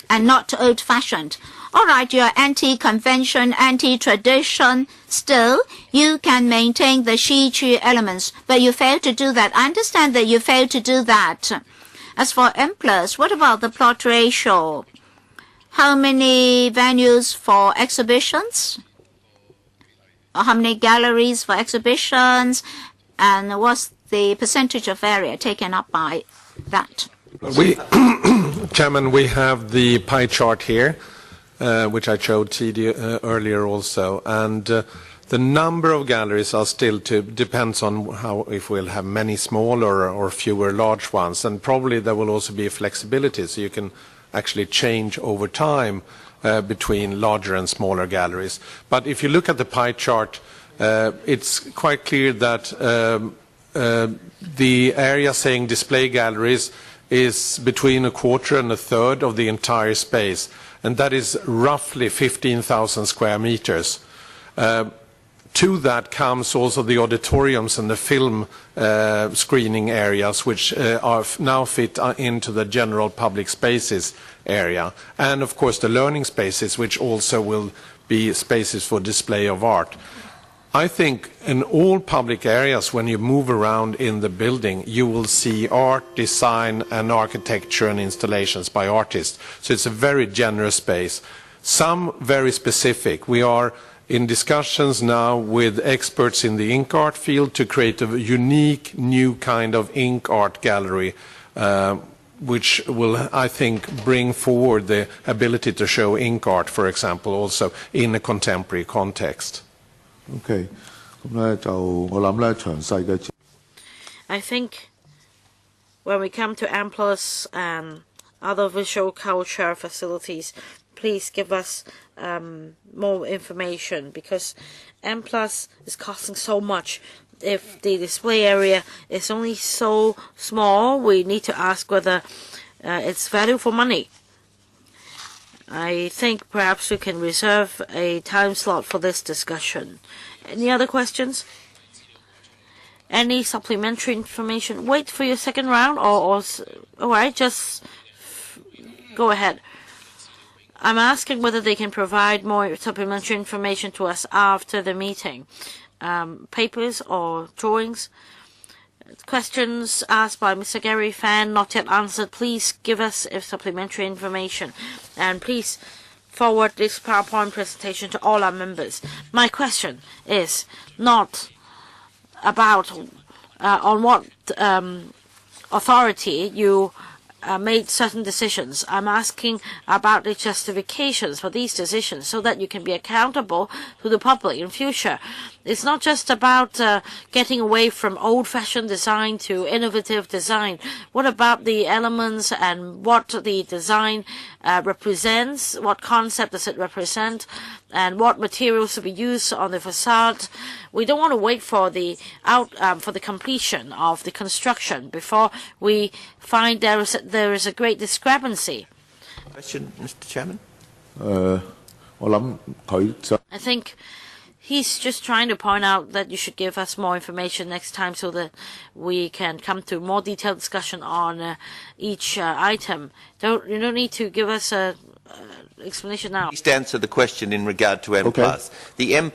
and not old-fashioned. All right, you're anti-convention, anti-tradition. Still, you can maintain the Shichi elements, but you fail to do that. I understand that you failed to do that. As for M+, what about the plot ratio? How many venues for exhibitions? Or how many galleries for exhibitions? And what's the percentage of area taken up by that? Chairman, we have the pie chart here, which I showed to you earlier also, and the number of galleries are still depends on if we'll have many small or fewer large ones, and probably there will also be flexibility, so you can actually change over time between larger and smaller galleries. But if you look at the pie chart, it's quite clear that the area saying display galleries is between a quarter and a third of the entire space, and that is roughly 15,000 square meters. To that comes also the auditoriums and the film screening areas, which are now fit into the general public spaces area, and of course the learning spaces, which also will be spaces for display of art. I think in all public areas, when you move around in the building, you will see art, design, and architecture and installations by artists. So it's a very generous space. Some very specific. We are in discussions now with experts in the ink art field to create a unique new kind of ink art gallery, which will, I think, bring forward the ability to show ink art, for example, also in a contemporary context. Okay. I think when we come to M+ and other visual culture facilities, please give us more information, because M+ is costing so much. If the display area is only so small, we need to ask whether it's value for money. I think perhaps we can reserve a time slot for this discussion. Any other questions? Any supplementary information? Wait for your second round, or all right, just go ahead. I'm asking whether they can provide more supplementary information to us after the meeting. Papers or drawings? Questions asked by Mr. Gary Fan, not yet answered. Please give us supplementary information. And please forward this PowerPoint presentation to all our members. My question is not about on what authority you made certain decisions. I'm asking about the justifications for these decisions so that you can be accountable to the public in future. It's not just about getting away from old-fashioned design to innovative design. What about the elements and what the design represents? What concept does it represent? And what materials to be used on the facade? We don't want to wait for the completion of the construction before we find there is a great discrepancy. Question, Mr. Chairman. I think he's just trying to point out that you should give us more information next time so that we can come to more detailed discussion on each item. You don't need to give us a explanation now. Please answer the question in regard to M+. Okay. The M+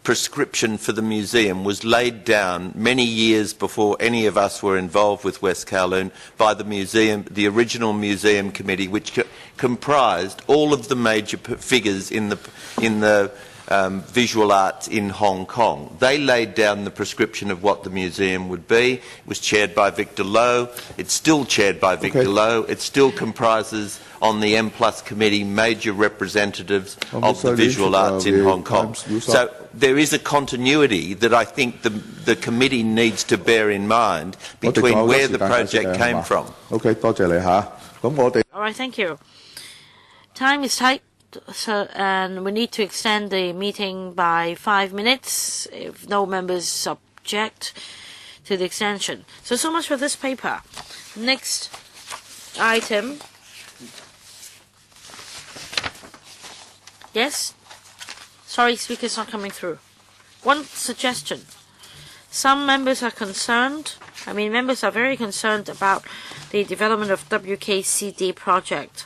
prescription for the museum was laid down many years before any of us were involved with West Kowloon by the museum, the original museum committee, which comprised all of the major figures in the visual arts in Hong Kong. They laid down the prescription of what the museum would be. It was chaired by Victor Lowe. It's still chaired by Victor Lowe. It still comprises on the M Plus committee major representatives of the visual arts in Hong Kong. So there is a continuity that I think the committee needs to bear in mind between where the project came from. Okay, 多謝你嚇。咁我哋 All right, thank you. Time is tight. So, and we need to extend the meeting by 5 minutes if no members object to the extension. So much for this paper. Next item. Yes? Sorry, speaker's not coming through. One suggestion. Some members are concerned, members are very concerned about the development of WKCD project.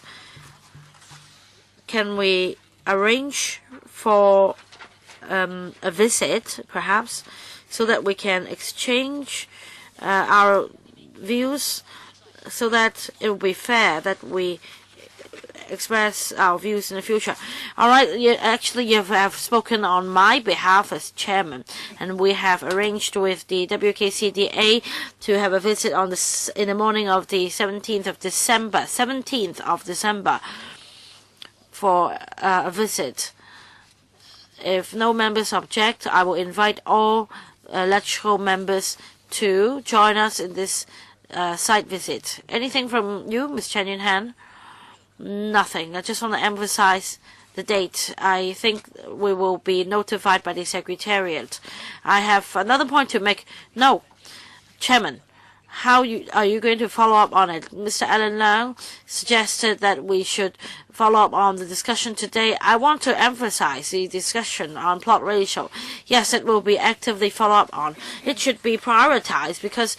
Can we arrange for a visit, perhaps, so that we can exchange our views, so that it will be fair that we express our views in the future. All right, you have spoken on my behalf as chairman, and we have arranged with the WKCDA to have a visit in the morning of the 17th of December. For a visit. If no members object, I will invite all LegCo members to join us in this site visit. Anything from you, Ms. Chen Yun-han? Nothing. I just want to emphasize the date. I think we will be notified by the Secretariat. I have another point to make. No, Chairman. Are you going to follow up on it? Mr. Alan Leung suggested that we should follow up on the discussion today. I want to emphasize the discussion on plot ratio. Yes, it will be actively followed up on. It should be prioritized because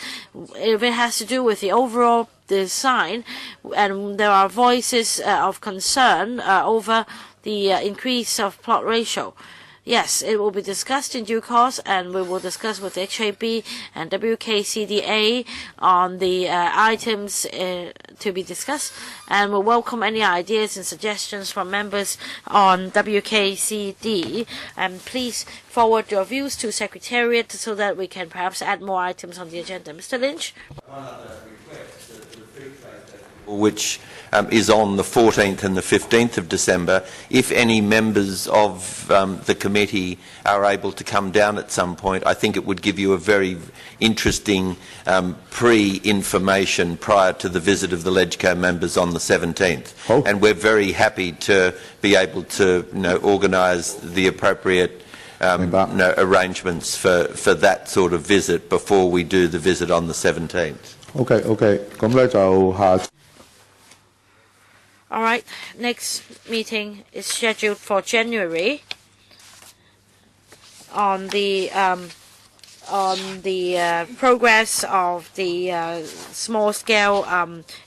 if it has to do with the overall design, and there are voices of concern over the increase of plot ratio. Yes, it will be discussed in due course, and we will discuss with HAB and WKCDA on the items to be discussed, and we'll welcome any ideas and suggestions from members on WKCD. And please forward your views to Secretariat so that we can perhaps add more items on the agenda. Mr. Lynch? One other request, the Food Trade Festival, which is on the 14th and the 15th of December. If any members of the committee are able to come down at some point, I think it would give you a very interesting pre-information prior to the visit of the LegCo members on the 17th. Oh. And we're very happy to be able to organise the appropriate arrangements for that sort of visit before we do the visit on the 17th. Okay. 咁咧就下。All right, next meeting is scheduled for January on the progress of the small-scale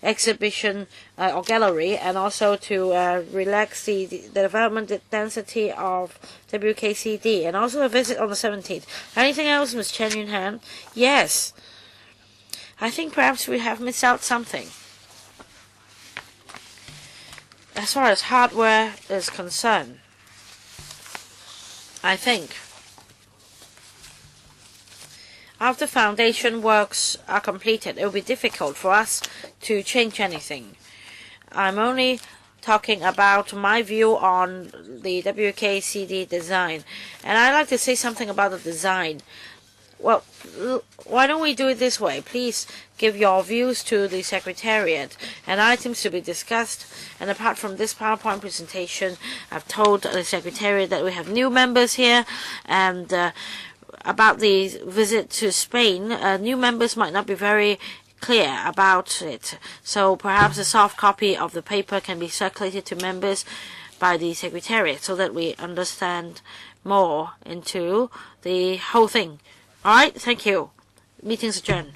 exhibition or gallery, and also to relax the development density of WKCD, and also a visit on the 17th. Anything else, Ms. Chen Yun-han? Yes. I think perhaps we have missed out something. As far as hardware is concerned, I think after foundation works are completed, it will be difficult for us to change anything. I'm only talking about my view on the WKCD design, and I'd like to say something about the design. Well, why don't we do it this way? Please give your views to the Secretariat and items to be discussed. And apart from this PowerPoint presentation, I've told the Secretariat that we have new members here, and about the visit to Spain, new members might not be very clear about it. So perhaps a soft copy of the paper can be circulated to members by the Secretariat so that we understand more into the whole thing. All right, thank you. Meeting's adjourned.